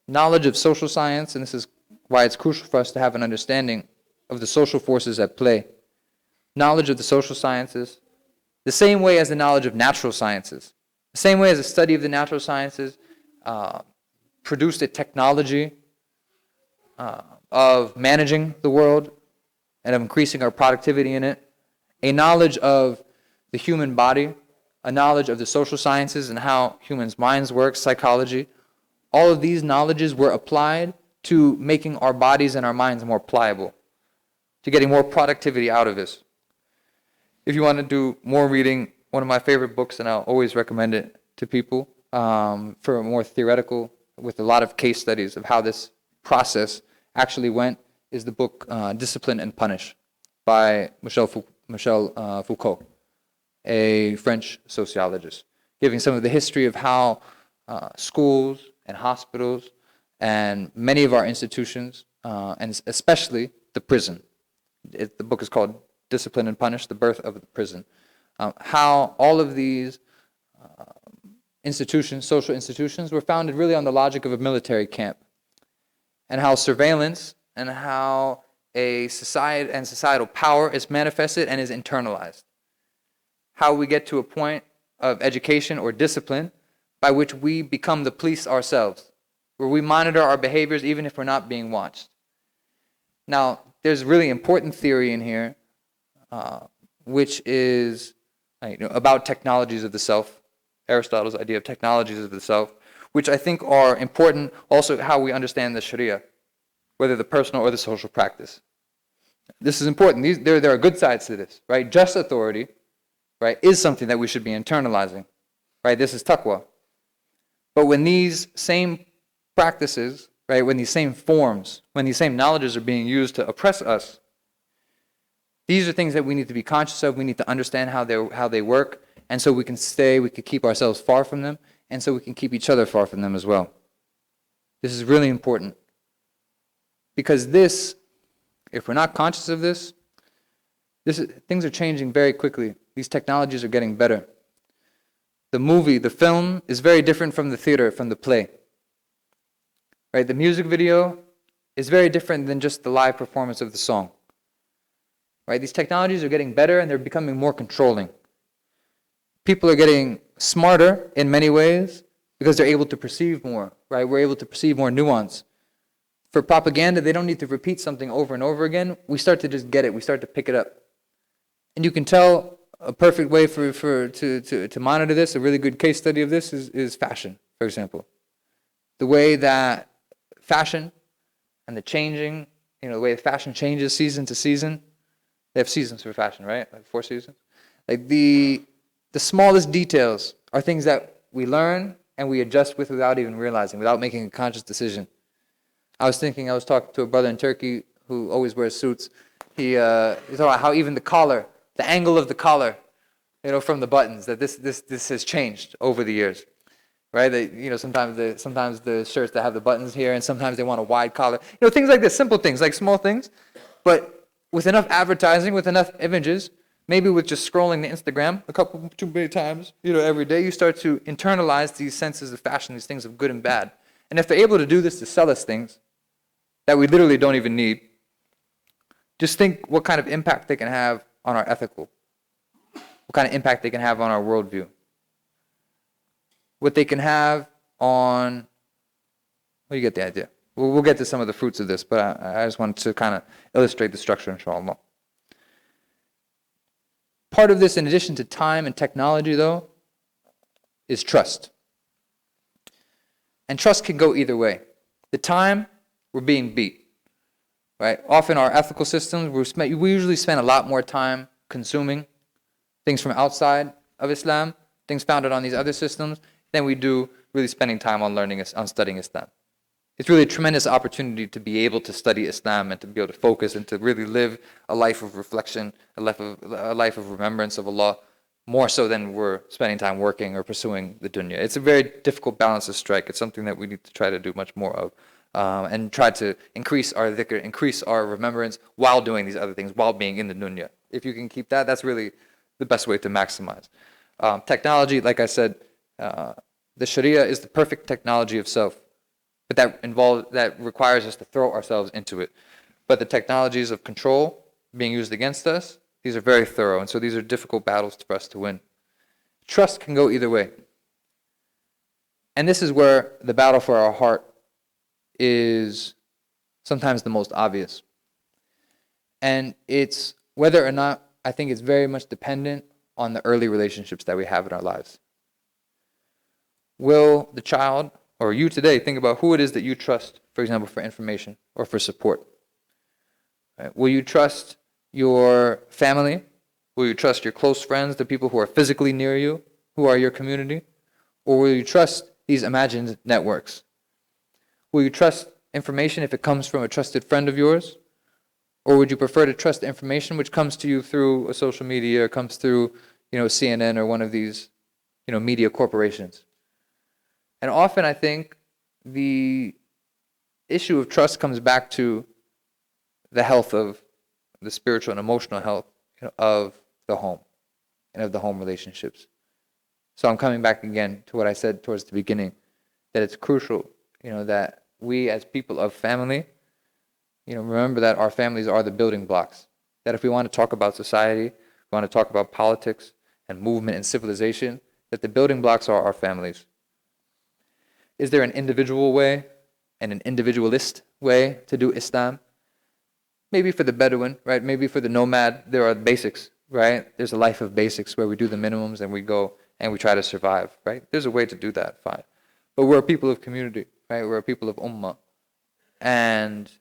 knowledge of social science, and this is why it's crucial for us to have an understanding of the social forces at play. Knowledge of the social sciences, the same way as the knowledge of natural sciences, the same way as the study of the natural sciences produced a technology of managing the world and of increasing our productivity in it, a knowledge of the human body, a knowledge of the social sciences and how humans' minds work, psychology. All of these knowledges were applied to making our bodies and our minds more pliable, to getting more productivity out of this. If you want to do more reading, one of my favorite books, and I'll always recommend it to people for a more theoretical, with a lot of case studies of how this process actually went, is the book Discipline and Punish by Michel Foucault, a French sociologist, giving some of the history of how schools and hospitals and many of our institutions, and especially the prison. The book is called Discipline and Punish, The Birth of the Prison. How all of these institutions, social institutions, were founded really on the logic of a military camp, and how surveillance and how a society and societal power is manifested and is internalized. How we get to a point of education or discipline by which we become the police ourselves, where we monitor our behaviors even if we're not being watched. Now, there's really important theory in here, which is about technologies of the self, Aristotle's idea of technologies of the self, which I think are important also how we understand the Sharia, whether the personal or the social practice. This is important. There are good sides to this, right? Just authority, right, is something that we should be internalizing, right? This is taqwa. But when these same practices, right, when these same forms, when these same knowledges are being used to oppress us, these are things that we need to be conscious of. We need to understand how they work, and so we can keep ourselves far from them, and so we can keep each other far from them as well. This is really important. Because this, if we're not conscious of this, things are changing very quickly. These technologies are getting better. The movie, the film, is very different from the theater, from the play. Right? The music video is very different than just the live performance of the song. Right? These technologies are getting better and they're becoming more controlling. People are getting smarter in many ways because they're able to perceive more. Right? We're able to perceive more nuance. For propaganda, they don't need to repeat something over and over again. We start to just get it. We start to pick it up. And you can tell a perfect way to monitor this, a really good case study of this is fashion, for example. The way that fashion and the changing, the way fashion changes season to season. They have seasons for fashion, right? Like 4 seasons. Like the smallest details are things that we learn and we adjust with without even realizing, without making a conscious decision. I was talking to a brother in Turkey who always wears suits. He talked about how even the collar, the angle of the collar, from the buttons, that this has changed over the years, right? Sometimes the shirts that have the buttons here, and sometimes they want a wide collar. Things like this, simple things, like small things, but with enough advertising, with enough images, maybe with just scrolling the Instagram too many times, every day, you start to internalize these senses of fashion, these things of good and bad. And if they're able to do this to sell us things that we literally don't even need, just think what kind of impact they can have on our ethical, what kind of impact they can have on our worldview, what they can have on, well, you get the idea. We'll get to some of the fruits of this, but I just wanted to kind of illustrate the structure, inshallah. Part of this, in addition to time and technology, though, is trust. And trust can go either way. The time, we're being beat. Right? Often our ethical systems, we usually spend a lot more time consuming things from outside of Islam, things founded on these other systems, than we do really spending time on studying Islam. It's really a tremendous opportunity to be able to study Islam and to be able to focus and to really live a life of reflection, a life of remembrance of Allah, more so than we're spending time working or pursuing the dunya. It's a very difficult balance to strike. It's something that we need to try to do much more of. And try to increase our dhikr, increase our remembrance while doing these other things, while being in the dunya. If you can keep that, that's really the best way to maximize. Technology, like I said, the Sharia is the perfect technology of self, but that requires us to throw ourselves into it. But the technologies of control being used against us, these are very thorough, and so these are difficult battles for us to win. Trust can go either way. And this is where the battle for our heart is sometimes the most obvious. And it's whether or not, I think it's very much dependent on the early relationships that we have in our lives. Will the child, or you today, think about who it is that you trust, for example, for information or for support? Right? Will you trust your family? Will you trust your close friends, the people who are physically near you, who are your community? Or will you trust these imagined networks? Will you trust information if it comes from a trusted friend of yours? Or would you prefer to trust information which comes to you through a social media or comes through, CNN or one of these, media corporations? And often I think the issue of trust comes back to the health of the spiritual and emotional health of the home and of the home relationships. So I'm coming back again to what I said towards the beginning, that it's crucial, that we as people of family, remember that our families are the building blocks. That if we want to talk about society, we want to talk about politics and movement and civilization, that the building blocks are our families. Is there an individual way and an individualist way to do Islam? Maybe for the Bedouin, right? Maybe for the nomad, there are basics, right? There's a life of basics where we do the minimums and we go and we try to survive, right? There's a way to do that, fine. But we're a people of community, right? We're a people of ummah. And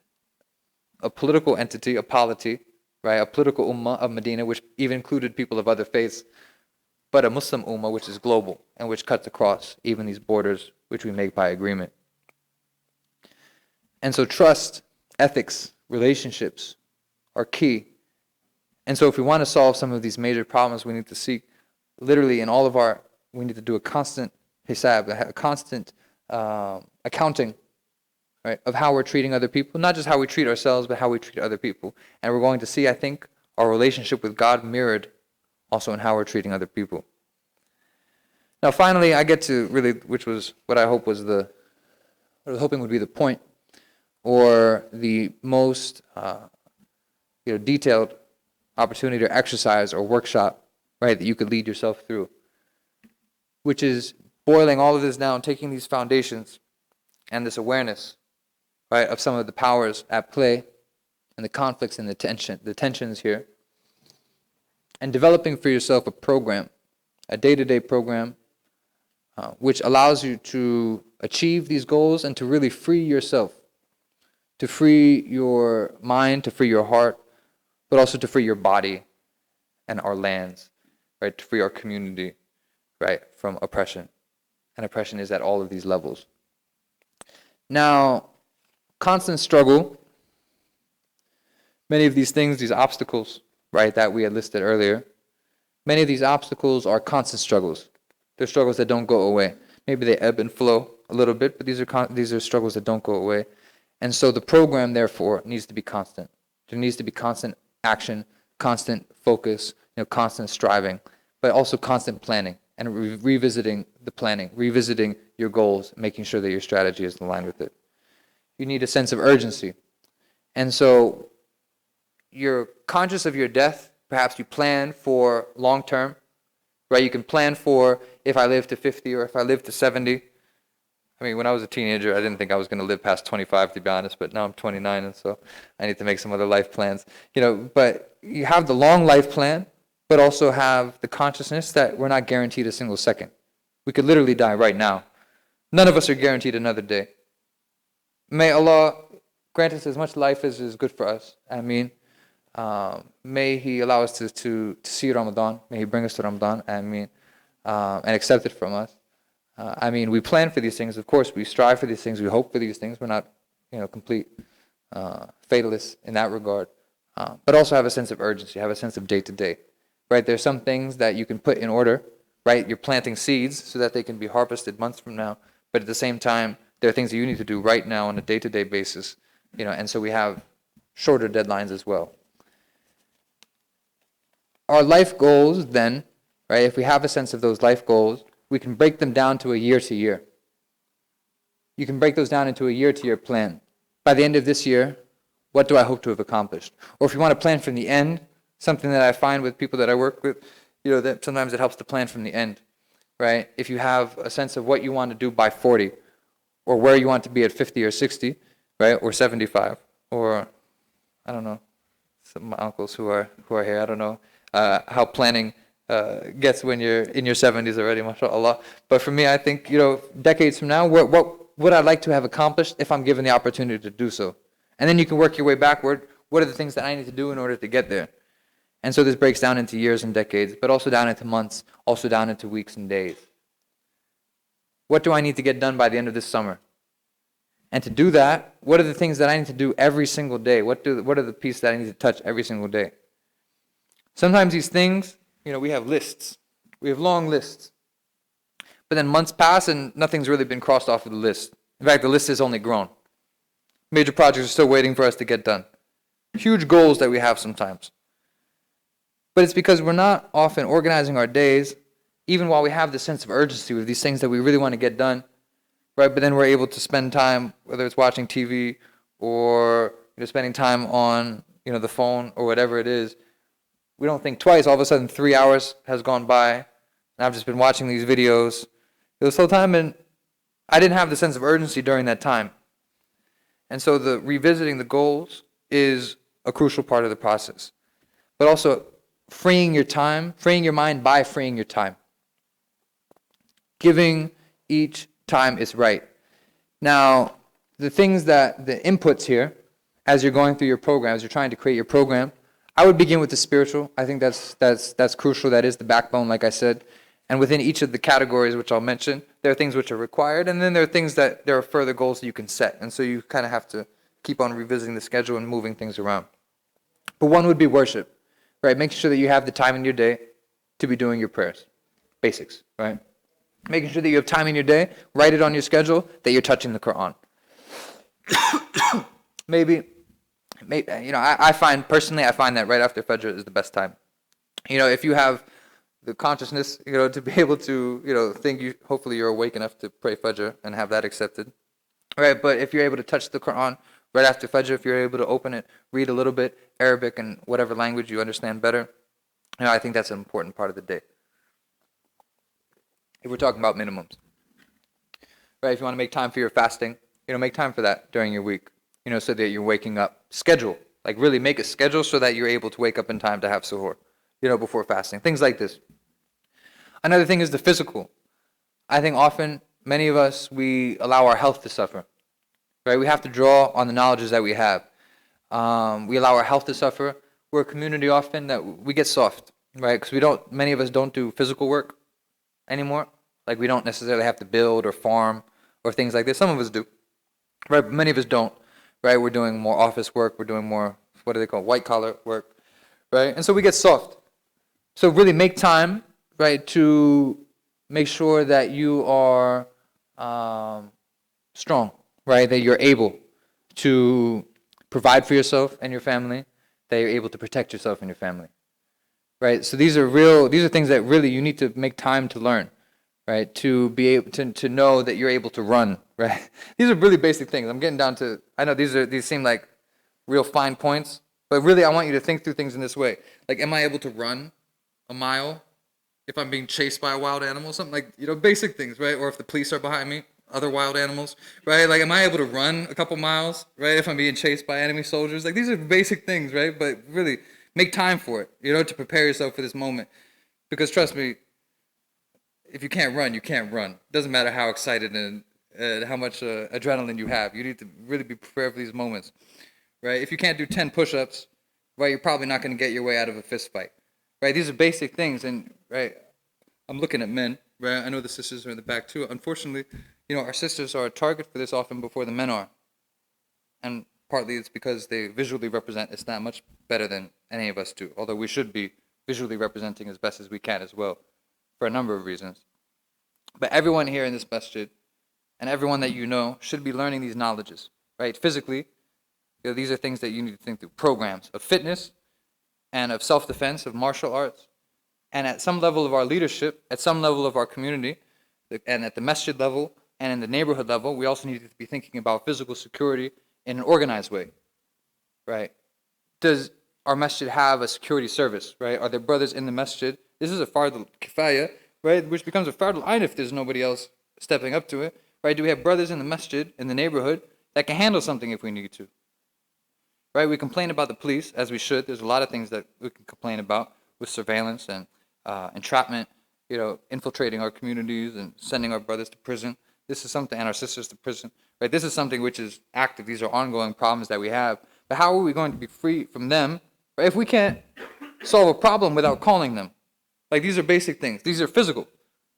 a political entity, a polity, right? A political ummah of Medina, which even included people of other faiths, but a Muslim ummah which is global and which cuts across even these borders which we make by agreement. And so trust, ethics, relationships are key. And so if we want to solve some of these major problems, we need to seek literally in all of we need to do a constant hisab, a constant accounting, right, of how we're treating other people, not just how we treat ourselves, but how we treat other people. And we're going to see, I think, our relationship with God mirrored also in how we're treating other people. Now, finally, I get to really, which was what I hope was what I was hoping would be the point, or the most detailed opportunity or exercise or workshop, right, that you could lead yourself through, which is boiling all of this down, taking these foundations and this awareness, right, of some of the powers at play and the conflicts and the tensions here, and developing for yourself a program, a day-to-day program, which allows you to achieve these goals and to really free yourself, to free your mind, to free your heart, but also to free your body and our lands, right, to free our community, right, from oppression. And oppression is at all of these levels. Now, constant struggle, many of these things, these obstacles, right, that we had listed earlier, many of these obstacles are constant struggles. They're struggles that don't go away. Maybe they ebb and flow a little bit, but these are struggles that don't go away. And so the program, therefore, needs to be constant. There needs to be constant action, constant focus, constant striving, but also constant planning and revisiting the planning, revisiting your goals, making sure that your strategy is aligned with it. You need a sense of urgency. And so you're conscious of your death. Perhaps you plan for long term, right? You can plan for if I live to 50 or if I live to 70. I mean, when I was a teenager, I didn't think I was going to live past 25, to be honest, but now I'm 29, and so I need to make some other life plans. But you have the long life plan, but also have the consciousness that we're not guaranteed a single second. We could literally die right now. None of us are guaranteed another day. May Allah grant us as much life as is good for us. Ameen. May He allow us to see Ramadan. May He bring us to Ramadan. Ameen. And accept it from us. We plan for these things. Of course, we strive for these things. We hope for these things. We're not, complete fatalists in that regard. But also have a sense of urgency, have a sense of day-to-day. Right? There's some things that you can put in order. Right? You're planting seeds so that they can be harvested months from now. But at the same time, there are things that you need to do right now on a day-to-day basis. And so we have shorter deadlines as well. Our life goals, then, right? If we have a sense of those life goals, we can break them down to a year-to-year. You can break those down into a year-to-year plan. By the end of this year, what do I hope to have accomplished? Or if you want to plan from the end, something that I find with people that I work with, that sometimes it helps to plan from the end, right? If you have a sense of what you want to do by 40, or where you want to be at 50 or 60, right? Or 75, or I don't know, some of my uncles who are here, I don't know how planning gets when you're in your 70s already, mashallah. But for me, I think, decades from now, what would I like to have accomplished if I'm given the opportunity to do so? And then you can work your way backward. What are the things that I need to do in order to get there? And so this breaks down into years and decades, but also down into months, also down into weeks and days. What do I need to get done by the end of this summer? And to do that, what are the things that I need to do every single day? What are the pieces that I need to touch every single day? Sometimes these things, we have lists. We have long lists. But then months pass and nothing's really been crossed off of the list. In fact, the list has only grown. Major projects are still waiting for us to get done. Huge goals that we have sometimes. But it's because we're not often organizing our days, even while we have this sense of urgency with these things that we really want to get done, right? But then we're able to spend time, whether it's watching TV or spending time on the phone or whatever it is. We don't think twice. All of a sudden, 3 hours has gone by, and I've just been watching these videos this whole time, and I didn't have the sense of urgency during that time. And so the revisiting the goals is a crucial part of the process. But also freeing your time, freeing your mind by freeing your time. Giving each time its right. Now, the inputs here, as you're going through your program, as you're trying to create your program, I would begin with the spiritual. I think that's crucial. That is the backbone, like I said. And within each of the categories, which I'll mention, there are things which are required, and then there are things that there are further goals that you can set. And so you kind of have to keep on revisiting the schedule and moving things around. But one would be worship, right? Making sure that you have the time in your day to be doing your prayers. Basics, right? Making sure that you have time in your day, write it on your schedule, that you're touching the Quran. maybe, I find that right after Fajr is the best time. If you have the consciousness, to be able to, hopefully you're awake enough to pray Fajr and have that accepted. Right, but if you're able to touch the Quran right after Fajr, if you're able to open it, read a little bit, Arabic and whatever language you understand better, I think that's an important part of the day. If we're talking about minimums. Right, if you want to make time for your fasting, make time for that during your week, so that you're waking up. Schedule, like really make a schedule so that you're able to wake up in time to have suhoor, before fasting. Things like this. Another thing is the physical. I think often, many of us, we allow our health to suffer. Right, we have to draw on the knowledges that we have. We allow our health to suffer. We're a community often that we get soft, right? Because many of us don't do physical work anymore. Like we don't necessarily have to build or farm or things like this. Some of us do, right? But many of us don't, right? We're doing more office work. We're doing more, what do they call, white collar work, right? And so we get soft. So really make time, right, to make sure that you are strong. Right, that you're able to provide for yourself and your family, that you're able to protect yourself and your family. Right, so these are things that really you need to make time to learn, right, to be able to know that you're able to run, right. These are really basic things. I'm getting down to, I know these seem like real fine points, but really I want you to think through things in this way. Like, am I able to run a mile if I'm being chased by a wild animal? Something like, basic things, right, or if the police are behind me. Other wild animals, right? Like, am I able to run a couple miles, right, if I'm being chased by enemy soldiers? Like, these are basic things, right? But really, make time for it, to prepare yourself for this moment. Because trust me, if you can't run, you can't run. It doesn't matter how excited and how much adrenaline you have. You need to really be prepared for these moments, right? If you can't do 10 push-ups, right, you're probably not going to get your way out of a fist fight, right? These are basic things, and, right, I'm looking at men, right? I know the sisters are in the back, too. Unfortunately, our sisters are a target for this often before the men are. And partly it's because they visually represent Islam much better than any of us do, although we should be visually representing as best as we can as well, for a number of reasons. But everyone here in this masjid, and everyone that should be learning these knowledges, right? Physically, these are things that you need to think through. Programs of fitness and of self-defense, of martial arts, and at some level of our leadership, at some level of our community, and at the masjid level, and in the neighborhood level, we also need to be thinking about physical security in an organized way, right? Does our masjid have a security service, right? Are there brothers in the masjid? This is a fard al-kifaya, right? Which becomes a fard al-ain if there's nobody else stepping up to it, right? Do we have brothers in the masjid, in the neighborhood, that can handle something if we need to? Right? We complain about the police, as we should. There's a lot of things that we can complain about with surveillance and entrapment, infiltrating our communities and sending our brothers to prison. This is something, and our sisters to prison, right? This is something which is active. These are ongoing problems that we have. But how are we going to be free from them, right, if we can't solve a problem without calling them? Like, these are basic things. These are physical,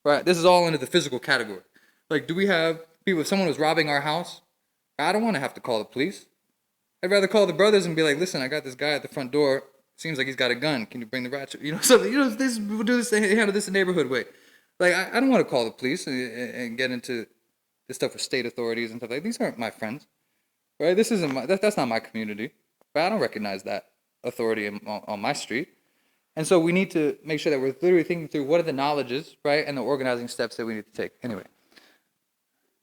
right? This is all into the physical category. Like, do we have people, if someone was robbing our house, I don't want to have to call the police. I'd rather call the brothers and be like, listen, I got this guy at the front door. Seems like he's got a gun. Can you bring the ratchet? Something. This people do this. They handle this in the neighborhood way. Like, I don't want to call the police and get into this stuff with state authorities and stuff like that. These aren't my friends, right? This isn't that's not my community, right? I don't recognize that authority on my street. And so we need to make sure that we're literally thinking through what are the knowledges, right, and the organizing steps that we need to take. Anyway,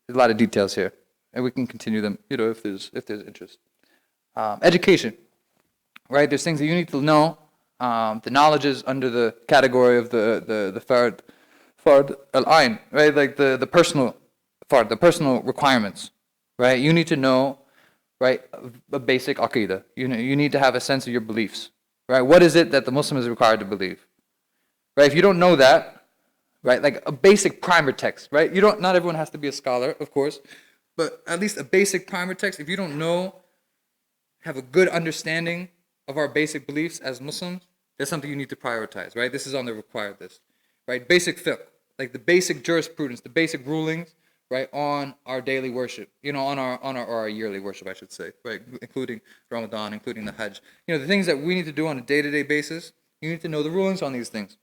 there's a lot of details here, and we can continue them, if there's interest. Education, right? There's things that you need to know. The knowledge is under the category of the fard al-ain, right? Like the personal fard, the personal requirements, right? You need to know, right, a basic aqidah. You need to have a sense of your beliefs, right? What is it that the Muslim is required to believe, right? If you don't know that, right, like a basic primer text, right? Not everyone has to be a scholar, of course, but at least a basic primer text. If you don't know, have a good understanding of our basic beliefs as Muslims, that's something you need to prioritize, right? This is on the required list, right? Basic fiqh, like the basic jurisprudence, the basic rulings, right, on our daily worship, on our yearly worship, I should say, right, including Ramadan, including the Hajj. The things that we need to do on a day-to-day basis, you need to know the rulings on these things,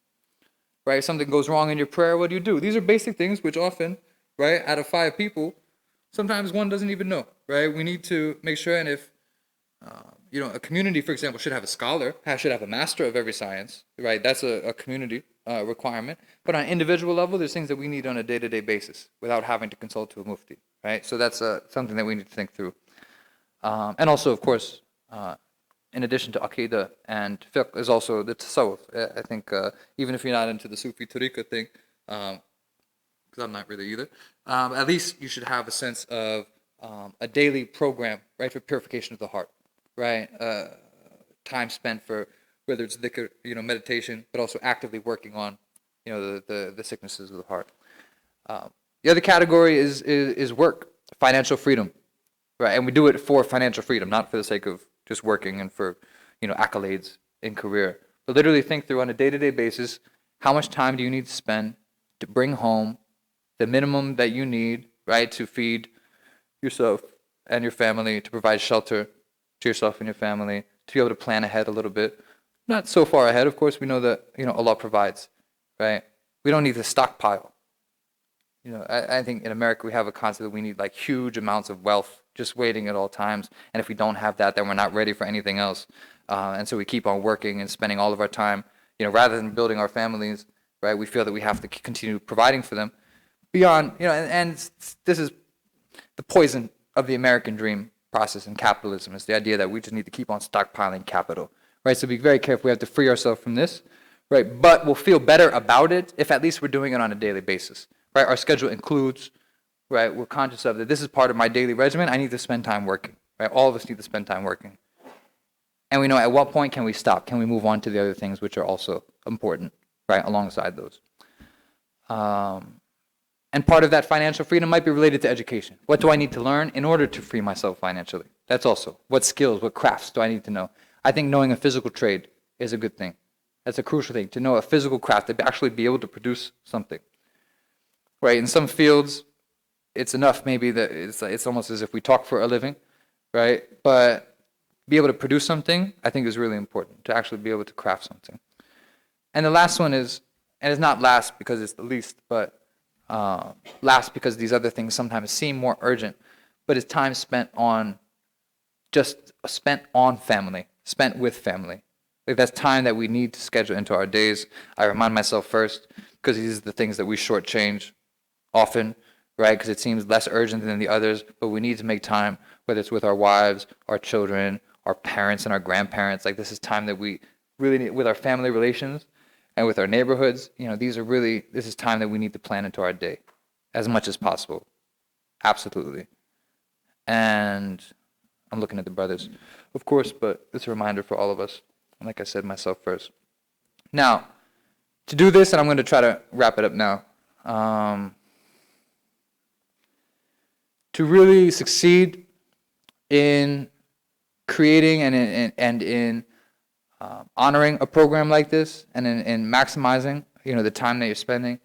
right? If something goes wrong in your prayer, what do? These are basic things which often, right, out of 5 people, sometimes one doesn't even know, right? We need to make sure, and if, a community, for example, should have a scholar, should have a master of every science, right? That's a community requirement. But on an individual level, there's things that we need on a day-to-day basis without having to consult to a mufti, right? So that's something that we need to think through. And also, of course, in addition to Aqidah and fiqh, is also the tasawwuf. I think even if you're not into the Sufi tariqah thing, because I'm not really either, at least you should have a sense of a daily program, right, for purification of the heart, right? Time spent for whether it's dhikr, meditation, but also actively working on, the sicknesses of the heart. The other category is work, financial freedom, right? And we do it for financial freedom, not for the sake of just working and for, accolades in career. But literally think through on a day-to-day basis, how much time do you need to spend to bring home the minimum that you need, right, to feed yourself and your family, to provide shelter to yourself and your family, to be able to plan ahead a little bit. Not so far ahead, of course. We know that, Allah provides, right? We don't need to stockpile. I think in America we have a concept that we need like huge amounts of wealth just waiting at all times. And if we don't have that, then we're not ready for anything else. And so we keep on working and spending all of our time, rather than building our families, right? We feel that we have to continue providing for them beyond, and this is the poison of the American dream process in capitalism, is the idea that we just need to keep on stockpiling capital, right? So be very careful. We have to free ourselves from this, right? But we'll feel better about it if at least we're doing it on a daily basis, right? Our schedule includes, right? We're conscious of that. This is part of my daily regimen. I need to spend time working, right? All of us need to spend time working. And we know at what point can we stop? Can we move on to the other things which are also important, right? Alongside those. And part of that financial freedom might be related to education. What do I need to learn in order to free myself financially? That's also, what skills, what crafts do I need to know? I think knowing a physical trade is a good thing. That's a crucial thing, to know a physical craft, to actually be able to produce something. Right, in some fields, it's enough maybe that it's almost as if we talk for a living, right? But be able to produce something, I think, is really important, to actually be able to craft something. And the last one is, and it's not last because it's the least, but last because these other things sometimes seem more urgent, but it's time spent on family, spent with family. Like that's time that we need to schedule into our days. I remind myself first, because these are the things that we shortchange often, right? Because it seems less urgent than the others, but we need to make time, whether it's with our wives, our children, our parents, and our grandparents. Like this is time that we really need with our family relations. And with our neighborhoods, this is time that we need to plan into our day as much as possible. Absolutely. And I'm looking at the brothers, of course, but it's a reminder for all of us. And like I said, myself first. Now, to do this, and I'm going to try to wrap it up now, to really succeed in creating and in honoring a program like this and in maximizing, the time that you're spending.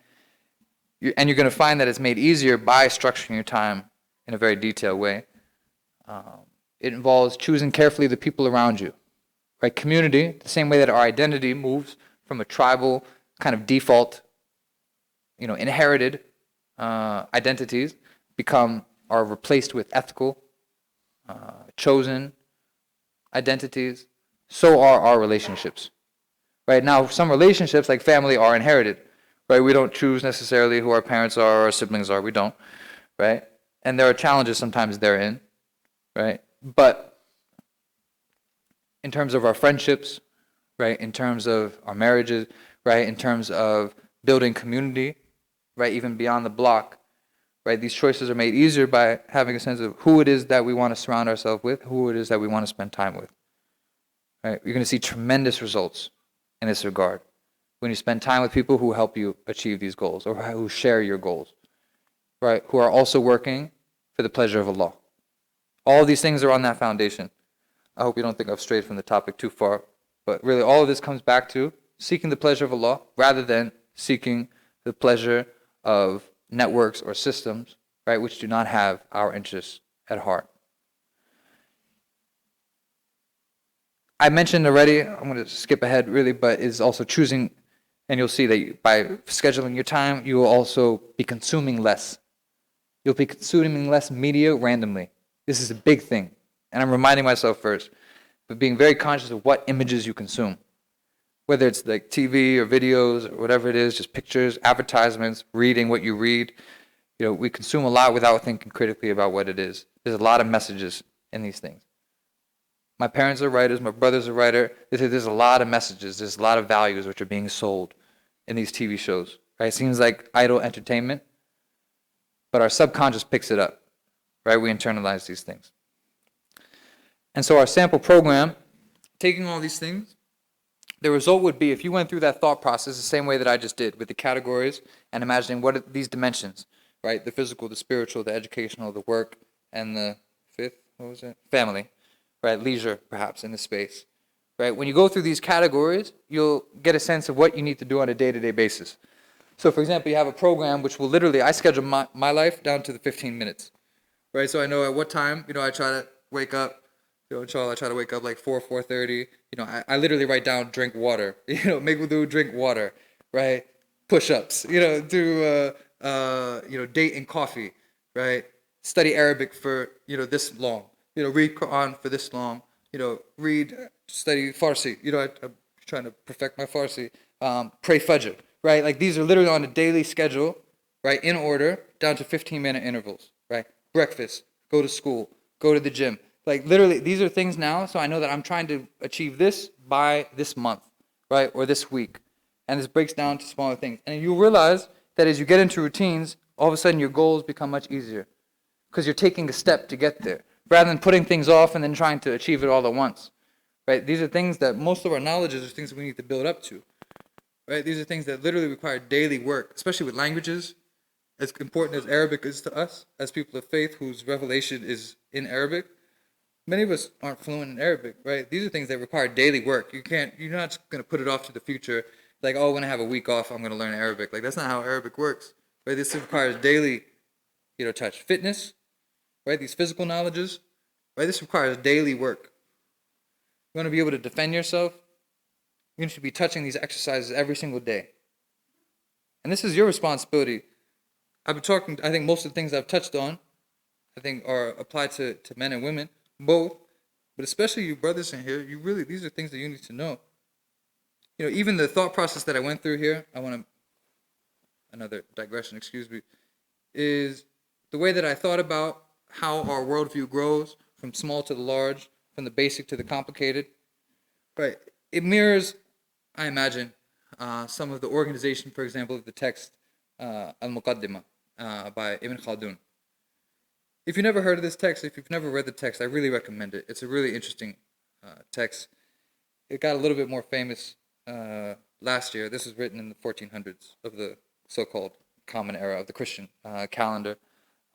And you're going to find that it's made easier by structuring your time in a very detailed way. It involves choosing carefully the people around you. Right? Community, the same way that our identity moves from a tribal kind of default, inherited identities are replaced with ethical, chosen identities. So are our relationships, right? Now, some relationships, like family, are inherited, right? We don't choose necessarily who our parents are or our siblings are. We don't, right? And there are challenges sometimes therein, right? But in terms of our friendships, right? In terms of our marriages, right? In terms of building community, right? Even beyond the block, right? These choices are made easier by having a sense of who it is that we want to surround ourselves with, who it is that we want to spend time with. Right? You're going to see tremendous results in this regard when you spend time with people who help you achieve these goals or who share your goals, right? Who are also working for the pleasure of Allah. All of these things are on that foundation. I hope you don't think I've strayed from the topic too far, but really all of this comes back to seeking the pleasure of Allah rather than seeking the pleasure of networks or systems, right, which do not have our interests at heart. I mentioned already, I'm going to skip ahead really, but is also choosing And you'll see that by scheduling your time, you will also be consuming less. You'll be consuming less media randomly. This is a big thing. And I'm reminding myself first, but being very conscious of what images you consume. Whether it's like TV or videos or whatever it is, just pictures, advertisements, reading what you read. We consume a lot without thinking critically about what it is. There's a lot of messages in these things. My parents are writers, my brother's a writer. There's a lot of messages, there's a lot of values which are being sold in these TV shows. Right? It seems like idle entertainment, but our subconscious picks it up. Right? We internalize these things. And so our sample program, taking all these things, the result would be, if you went through that thought process the same way that I just did with the categories and imagining what are these dimensions, right? The physical, the spiritual, the educational, the work, and the fifth, family, right? Leisure, perhaps, in the space, right? When you go through these categories, you'll get a sense of what you need to do on a day-to-day basis. So, for example, you have a program which will literally, I schedule my life down to the 15 minutes, right? So I know at what time, I try to wake up. Inshallah, I try to wake up like 4:30. I literally write down drink water. Make wudu, drink water, right? Push-ups. Do date and coffee, right? Study Arabic for this long. Read Quran for this long. Study Farsi. I'm trying to perfect my Farsi. Pray Fajr, right? Like these are literally on a daily schedule, right? In order, down to 15-minute intervals, right? Breakfast, go to school, go to the gym. Like literally, these are things now, so I know that I'm trying to achieve this by this month, right, or this week. And this breaks down to smaller things. And you realize that as you get into routines, all of a sudden your goals become much easier because you're taking a step to get there, rather than putting things off and then trying to achieve it all at once, right? These are things that most of our knowledge is things that we need to build up to, right? These are things that literally require daily work, especially with languages, as important as Arabic is to us, as people of faith whose revelation is in Arabic. Many of us aren't fluent in Arabic, right? These are things that require daily work. You're not just going to put it off to the future, like, oh, when I have a week off, I'm going to learn Arabic. Like, that's not how Arabic works, right? This requires daily, touch. Fitness, right? These physical knowledges, right? This requires daily work. You want to be able to defend yourself, you need to be touching these exercises every single day. And this is your responsibility. I've been talking, I think most of the things I've touched on, I think are applied to men and women, both, but especially you brothers in here, these are things that you need to know. Even the thought process that I went through here, another digression, excuse me, is the way that I thought about how our worldview grows from small to the large, from the basic to the complicated. Right. It mirrors, I imagine, some of the organization, for example, of the text Al-Muqaddimah by Ibn Khaldun. If you've never heard of this text, if you've never read the text, I really recommend it. It's a really interesting text. It got a little bit more famous last year. This was written in the 1400s of the so-called Common Era of the Christian calendar.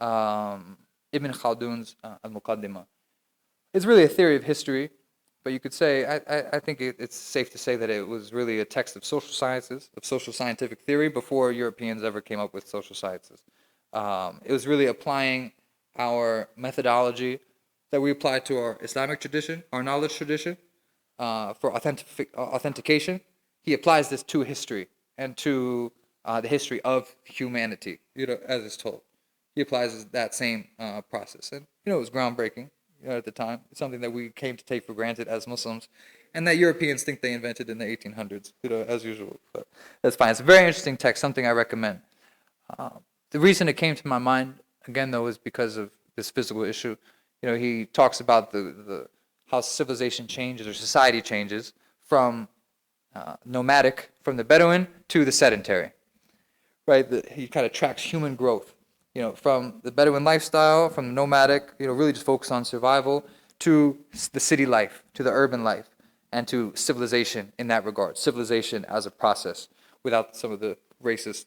Ibn Khaldun's Al-Muqaddimah. It's really a theory of history, but you could say, I think it's safe to say that it was really a text of social sciences, of social scientific theory, before Europeans ever came up with social sciences. It was really applying our methodology that we apply to our Islamic tradition, our knowledge tradition, for authentication. He applies this to history and to the history of humanity, as it's told. He applies that same process. And, it was groundbreaking at the time. It's something that we came to take for granted as Muslims, and that Europeans think they invented in the 1800s, as usual. But that's fine. It's a very interesting text, something I recommend. The reason it came to my mind, again, though, is because of this physical issue. He talks about the how civilization changes or society changes from nomadic, from the Bedouin to the sedentary. Right? He kind of tracks human growth. From the Bedouin lifestyle, from the nomadic, really just focus on survival, to the city life, to the urban life, and to civilization in that regard. Civilization as a process, without some of the racist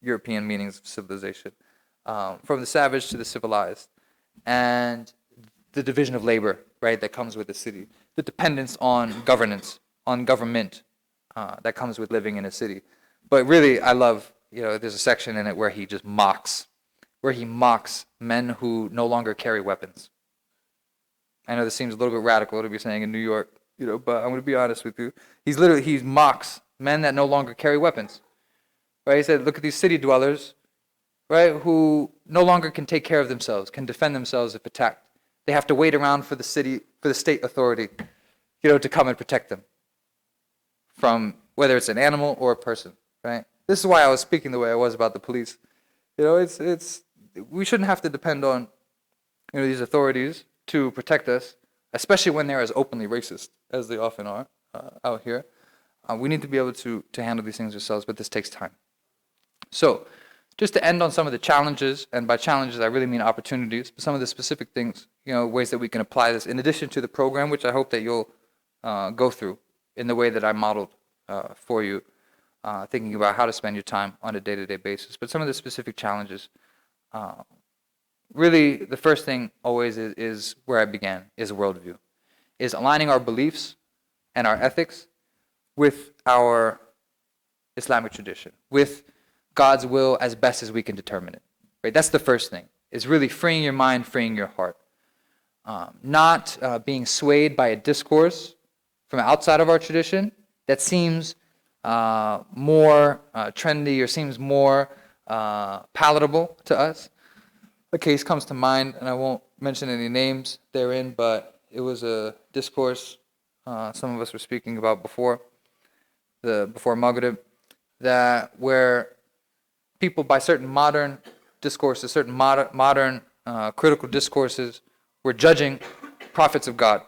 European meanings of civilization. From the savage to the civilized. And the division of labor, right, that comes with the city. The dependence on governance, on government, that comes with living in a city. But really, I love, there's a section in it where he just mocks men who no longer carry weapons. I know this seems a little bit radical to be saying in New York, but I'm going to be honest with you. He mocks men that no longer carry weapons. Right? He said, look at these city dwellers, right, who no longer can take care of themselves, can defend themselves if attacked. They have to wait around for the state authority, to come and protect them from whether it's an animal or a person, right? This is why I was speaking the way I was about the police. We shouldn't have to depend on, these authorities to protect us, especially when they're as openly racist as they often are out here. We need to be able to handle these things ourselves, but this takes time. So, just to end on some of the challenges, and by challenges I really mean opportunities, but some of the specific things, ways that we can apply this in addition to the program, which I hope that you'll go through in the way that I modeled for you, thinking about how to spend your time on a day-to-day basis. But some of the specific challenges, really the first thing always is where I began, is worldview, is aligning our beliefs and our ethics with our Islamic tradition, with God's will as best as we can determine it. Right? That's the first thing, is really freeing your mind, freeing your heart. Not being swayed by a discourse from outside of our tradition that seems more trendy or seems more palatable to us. A case comes to mind, and I won't mention any names therein, but it was a discourse some of us were speaking about before Maghrib, that where people by certain modern discourses, certain modern critical discourses, were judging prophets of God.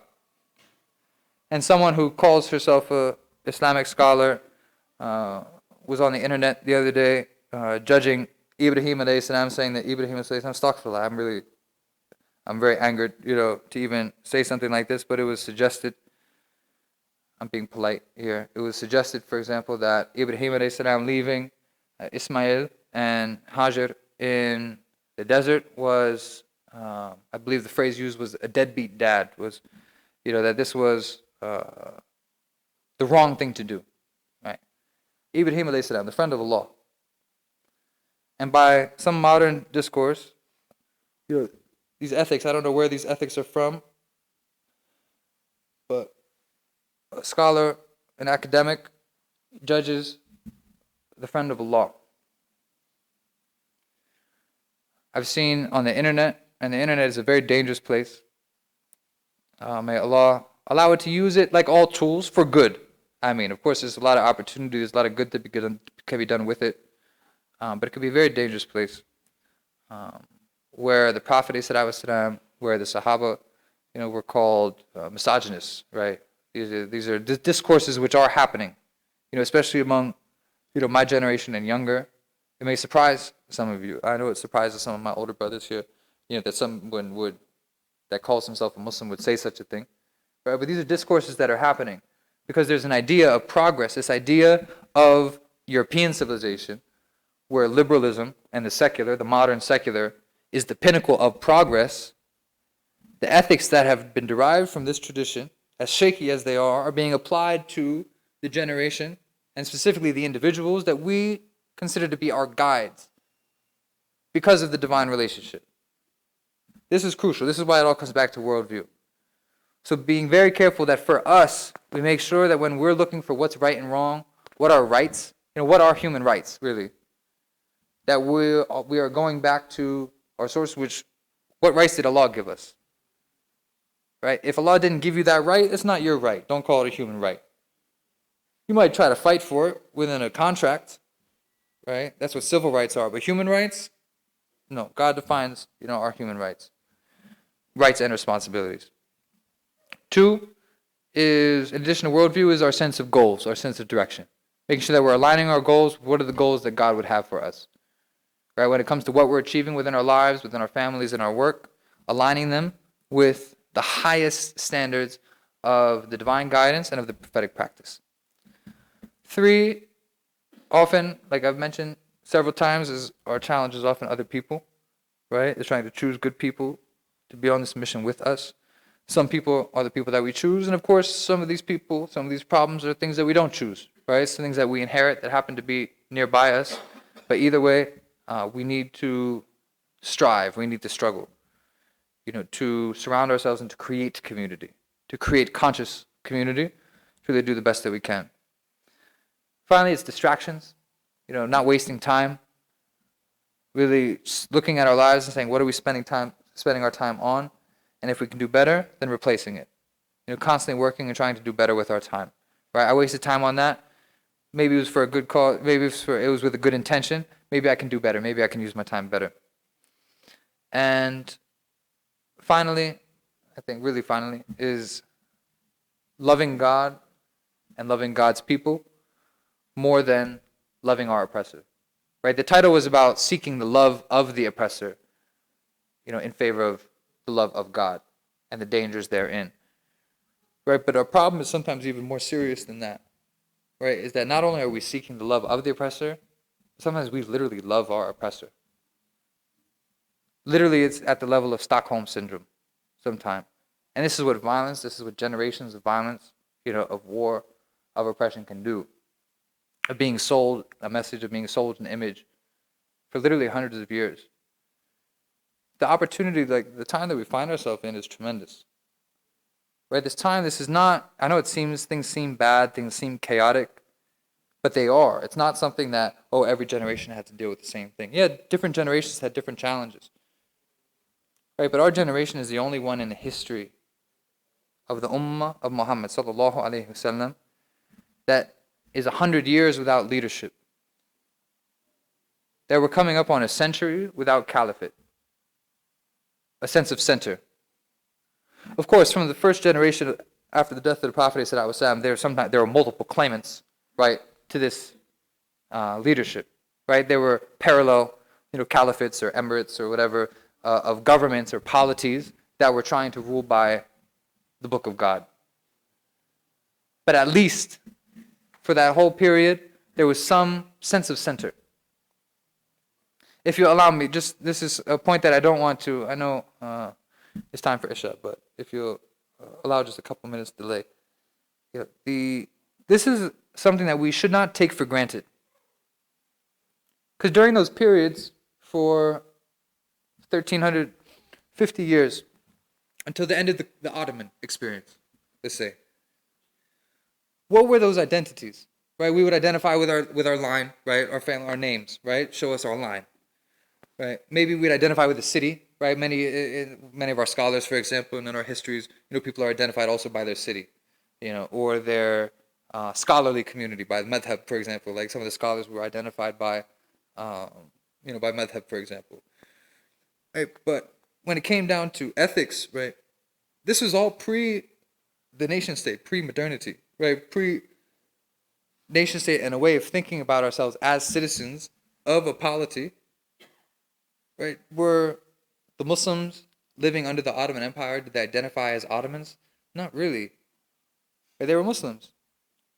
And someone who calls herself a Islamic scholar was on the internet the other day judging Ibrahim alayhi salam, saying that Ibrahim alayhi salam, astaghfirullah, I'm very angered, to even say something like this, but it was suggested, I'm being polite here, it was suggested, for example, that Ibrahim alayhi salam leaving Ismail and Hajar in the desert was, I believe the phrase used was a deadbeat dad, was, that this was the wrong thing to do, right? Ibrahim alayhi salam, the friend of Allah. And by some modern discourse, these ethics, I don't know where these ethics are from, but a scholar, an academic, judges the friend of Allah. I've seen on the internet, and the internet is a very dangerous place. May Allah allow it to use it like all tools for good. I mean, of course, there's a lot of opportunity, there's a lot of good that can be done with it. But it could be a very dangerous place where the Prophet ﷺ, where the Sahaba, were called misogynists, right? These are discourses which are happening, especially among, my generation and younger. It may surprise some of you. I know it surprises some of my older brothers here, that someone that calls himself a Muslim would say such a thing, right? But these are discourses that are happening because there's an idea of progress, this idea of European civilization, where liberalism and the modern secular, is the pinnacle of progress. The ethics that have been derived from this tradition, as shaky as they are being applied to the generation, and specifically the individuals that we consider to be our guides because of the divine relationship. This is crucial. This is why it all comes back to worldview. So being very careful that for us, we make sure that when we're looking for what's right and wrong, what are rights, what are human rights, really, that we are going back to our source, what rights did Allah give us? Right? If Allah didn't give you that right, it's not your right. Don't call it a human right. You might try to fight for it within a contract, right? That's what civil rights are. But human rights, no. God defines, our human rights and responsibilities. 2 is, in addition to worldview, is our sense of goals, our sense of direction. Making sure that we're aligning our goals. What are the goals that God would have for us? Right? When it comes to what we're achieving within our lives, within our families, and our work, aligning them with the highest standards of the divine guidance and of the prophetic practice. 3, often, like I've mentioned several times, is our challenge is often other people, right? It's trying to choose good people to be on this mission with us. Some people are the people that we choose, and of course, some of these people, some of these problems are things that we don't choose, right? Some things that we inherit that happen to be nearby us. But either way, we need to strive, we need to struggle, to surround ourselves and to create community, to create conscious community, to really do the best that we can. Finally, it's distractions, not wasting time, really looking at our lives and saying, what are we spending our time on? And if we can do better, then replacing it. Constantly working and trying to do better with our time. Right? I wasted time on that. Maybe it was for a good cause. Maybe it was with a good intention. Maybe I can do better. Maybe I can use my time better. And finally, I think really finally, is loving God and loving God's people more than loving our oppressor. Right? The title was about seeking the love of the oppressor, in favor of the love of God and the dangers therein. Right? But our problem is sometimes even more serious than that. Right? Is that not only are we seeking the love of the oppressor, sometimes we literally love our oppressor. Literally, it's at the level of Stockholm Syndrome sometimes. And this is what generations of violence, of war, of oppression can do. Of being sold a message, of being sold an image for literally hundreds of years. The opportunity, the time that we find ourselves in is tremendous. Right? This is not, I know things seem bad, things seem chaotic, but they are. It's not something that, every generation had to deal with the same thing. Yeah, different generations had different challenges. Right? But our generation is the only one in the history of the Ummah of Muhammad sallallahu alaihi wasallam that is 100 years without leadership. That we're coming up on a century without caliphate. A sense of center. Of course, from the first generation after the death of the Prophet ﷺ, there were multiple claimants, right, to this leadership. Right? There were parallel, caliphates or emirates or whatever of governments or polities that were trying to rule by the Book of God. But at least for that whole period, there was some sense of center. If you allow me, this is a point that I don't want to, I know it's time for Isha, but if you'll allow just a couple minutes delay. This is something that we should not take for granted. Because during those periods, for 1,350 years, until the end of the Ottoman experience, let's say, what were those identities? Right, we would identify with our line, right, our family, our names, right, show us our line, right. Maybe we'd identify with the city, right. Many of our scholars, for example, and in our histories, people are identified also by their city, or their scholarly community by the madhab, for example. Like some of the scholars were identified by, by madhab, for example. Right, but when it came down to ethics, right, this was all pre the nation state, pre-modernity. Right, pre-nation state and a way of thinking about ourselves as citizens of a polity, right? Were the Muslims living under the Ottoman Empire, did they identify as Ottomans? Not really. Right? They were Muslims,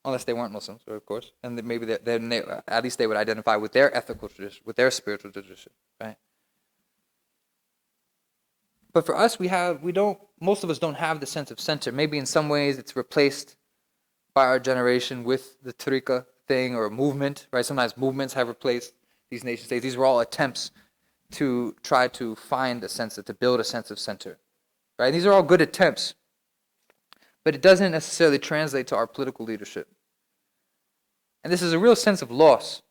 unless they weren't Muslims, of course, and maybe at least they would identify with their ethical tradition, with their spiritual tradition, right? But for us, most of us don't have the sense of center. Maybe in some ways it's replaced by our generation with the tariqah thing or movement, right? Sometimes movements have replaced these nation states. These were all attempts to try to find to build a sense of center, right? These are all good attempts, but it doesn't necessarily translate to our political leadership. And this is a real sense of loss,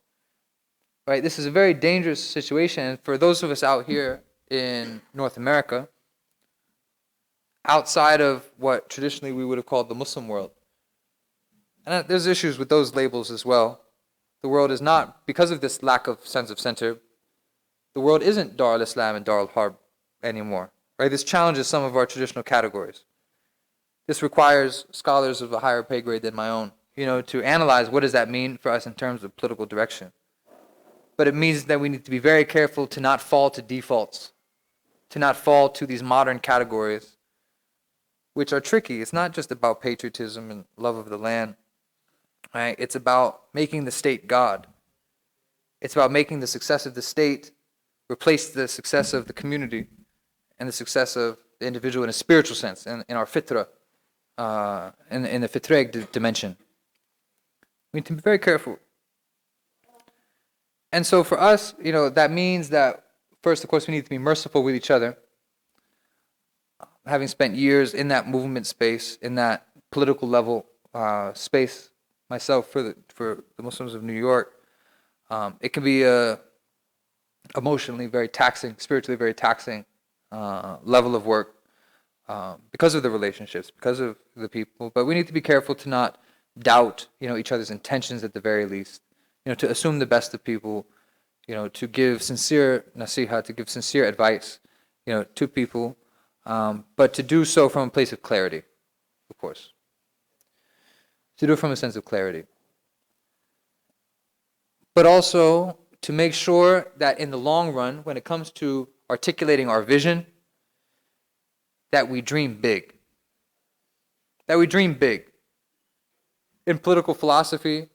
right? This is a very dangerous situation. And for those of us out here in North America, outside of what traditionally we would have called the Muslim world, and there's issues with those labels as well. The world is not, because of this lack of sense of center, the world isn't Dar al-Islam and Dar al-Harb anymore. Right? This challenges some of our traditional categories. This requires scholars of a higher pay grade than my own, to analyze what does that mean for us in terms of political direction. But it means that we need to be very careful to not fall to defaults, to not fall to these modern categories, which are tricky. It's not just about patriotism and love of the land. Right? It's about making the state God. It's about making the success of the state replace the success of the community and the success of the individual in a spiritual sense, in our fitra, in the fitreg dimension. We need to be very careful. And so for us, that means that first, of course, we need to be merciful with each other. Having spent years in that movement space, in that political level space, myself, for the Muslims of New York, it can be emotionally very taxing, spiritually very taxing level of work because of the relationships, because of the people. But we need to be careful to not doubt, each other's intentions at the very least. To assume the best of people, to give sincere nasiha, to give sincere advice, to people, but to do so from a place of clarity, of course. To do it from a sense of clarity. But also to make sure that in the long run, when it comes to articulating our vision, that we dream big. That we dream big. In political philosophy,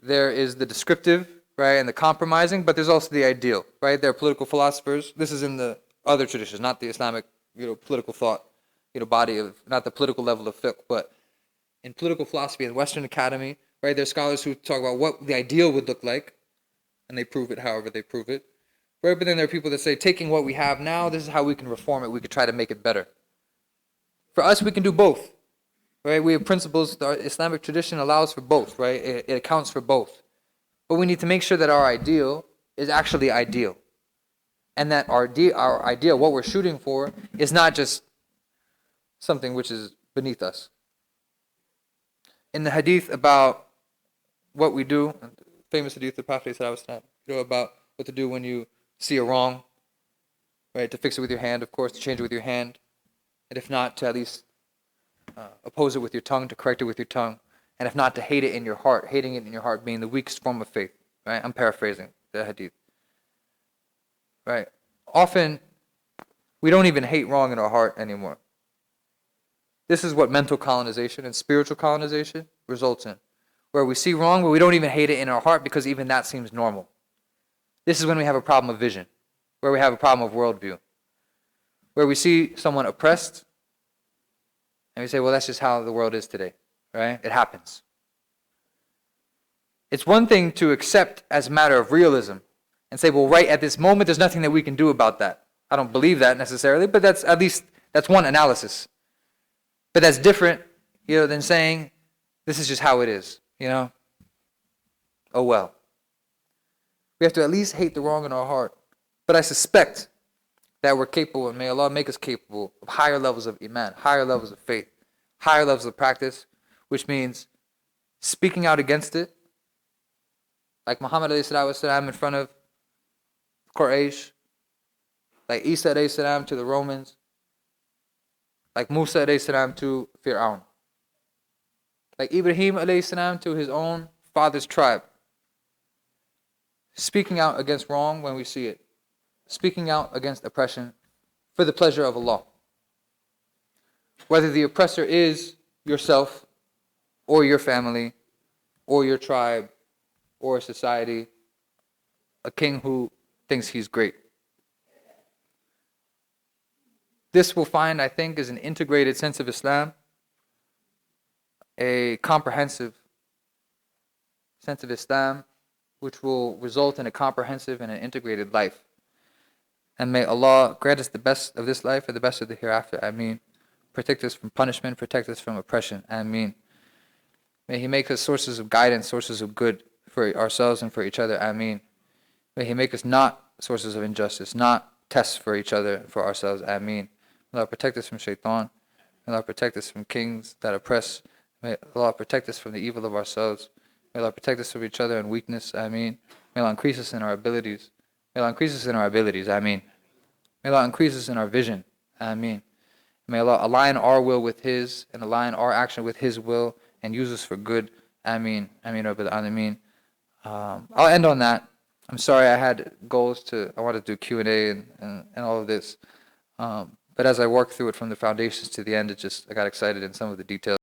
there is the descriptive, right, and the compromising, but there's also the ideal, right? There are political philosophers. This is in the other traditions, not the Islamic, political thought, body of, not the political level of fiqh, but in political philosophy in the Western Academy, right, there are scholars who talk about what the ideal would look like, and they prove it however they prove it. Right? But then there are people that say, taking what we have now, this is how we can reform it. We could try to make it better. For us, we can do both. Right? We have principles. The Islamic tradition allows for both. Right? It accounts for both. But we need to make sure that our ideal is actually ideal. And that our ideal, what we're shooting for, is not just something which is beneath us. In the hadith about what we do, famous hadith the Prophet said, about what to do when you see a wrong, right? To fix it with your hand, of course, to change it with your hand, and if not, to at least oppose it with your tongue, to correct it with your tongue, and if not, to hate it in your heart, hating it in your heart being the weakest form of faith, right? I'm paraphrasing the hadith, right? Often, we don't even hate wrong in our heart anymore. This is what mental colonization and spiritual colonization results in, where we see wrong, but we don't even hate it in our heart because even that seems normal. This is when we have a problem of vision, where we have a problem of worldview, where we see someone oppressed, and we say, well, that's just how the world is today, right? It happens. It's one thing to accept as a matter of realism and say, well, right at this moment, there's nothing that we can do about that. I don't believe that necessarily, but that's one analysis. But that's different, than saying, this is just how it is, Oh well. We have to at least hate the wrong in our heart. But I suspect that we're capable, and may Allah make us capable, of higher levels of iman, higher levels of faith, higher levels of practice, which means speaking out against it, like Muhammad ﷺ in front of Quraysh, like Isa ﷺ to the Romans, like Musa ﷺ to Fir'aun, like Ibrahim ﷺ to his own father's tribe. Speaking out against wrong when we see it. Speaking out against oppression for the pleasure of Allah. Whether the oppressor is yourself, or your family, or your tribe, or a society, a king who thinks he's great. This we'll find, I think, is an integrated sense of Islam, a comprehensive sense of Islam, which will result in a comprehensive and an integrated life. And may Allah grant us the best of this life and the best of the hereafter. Ameen. Protect us from punishment, protect us from oppression. Ameen. May He make us sources of guidance, sources of good for ourselves and for each other. Ameen. May He make us not sources of injustice, not tests for each other and for ourselves. Ameen. May Allah protect us from shaitan. May Allah protect us from kings that oppress. May Allah protect us from the evil of ourselves. May Allah protect us from each other in weakness. Ameen. May Allah increase us in our abilities. May Allah increase us in our abilities. Ameen. May Allah increase us in our vision. Ameen. May Allah align our will with His and align our action with His will and use us for good. Ameen. Ameen. Rabbil Alameen. I'll end on that. I'm sorry I had goals I wanted to do Q&A and all of this. But as I worked through it from the foundations to the end, I got excited in some of the details.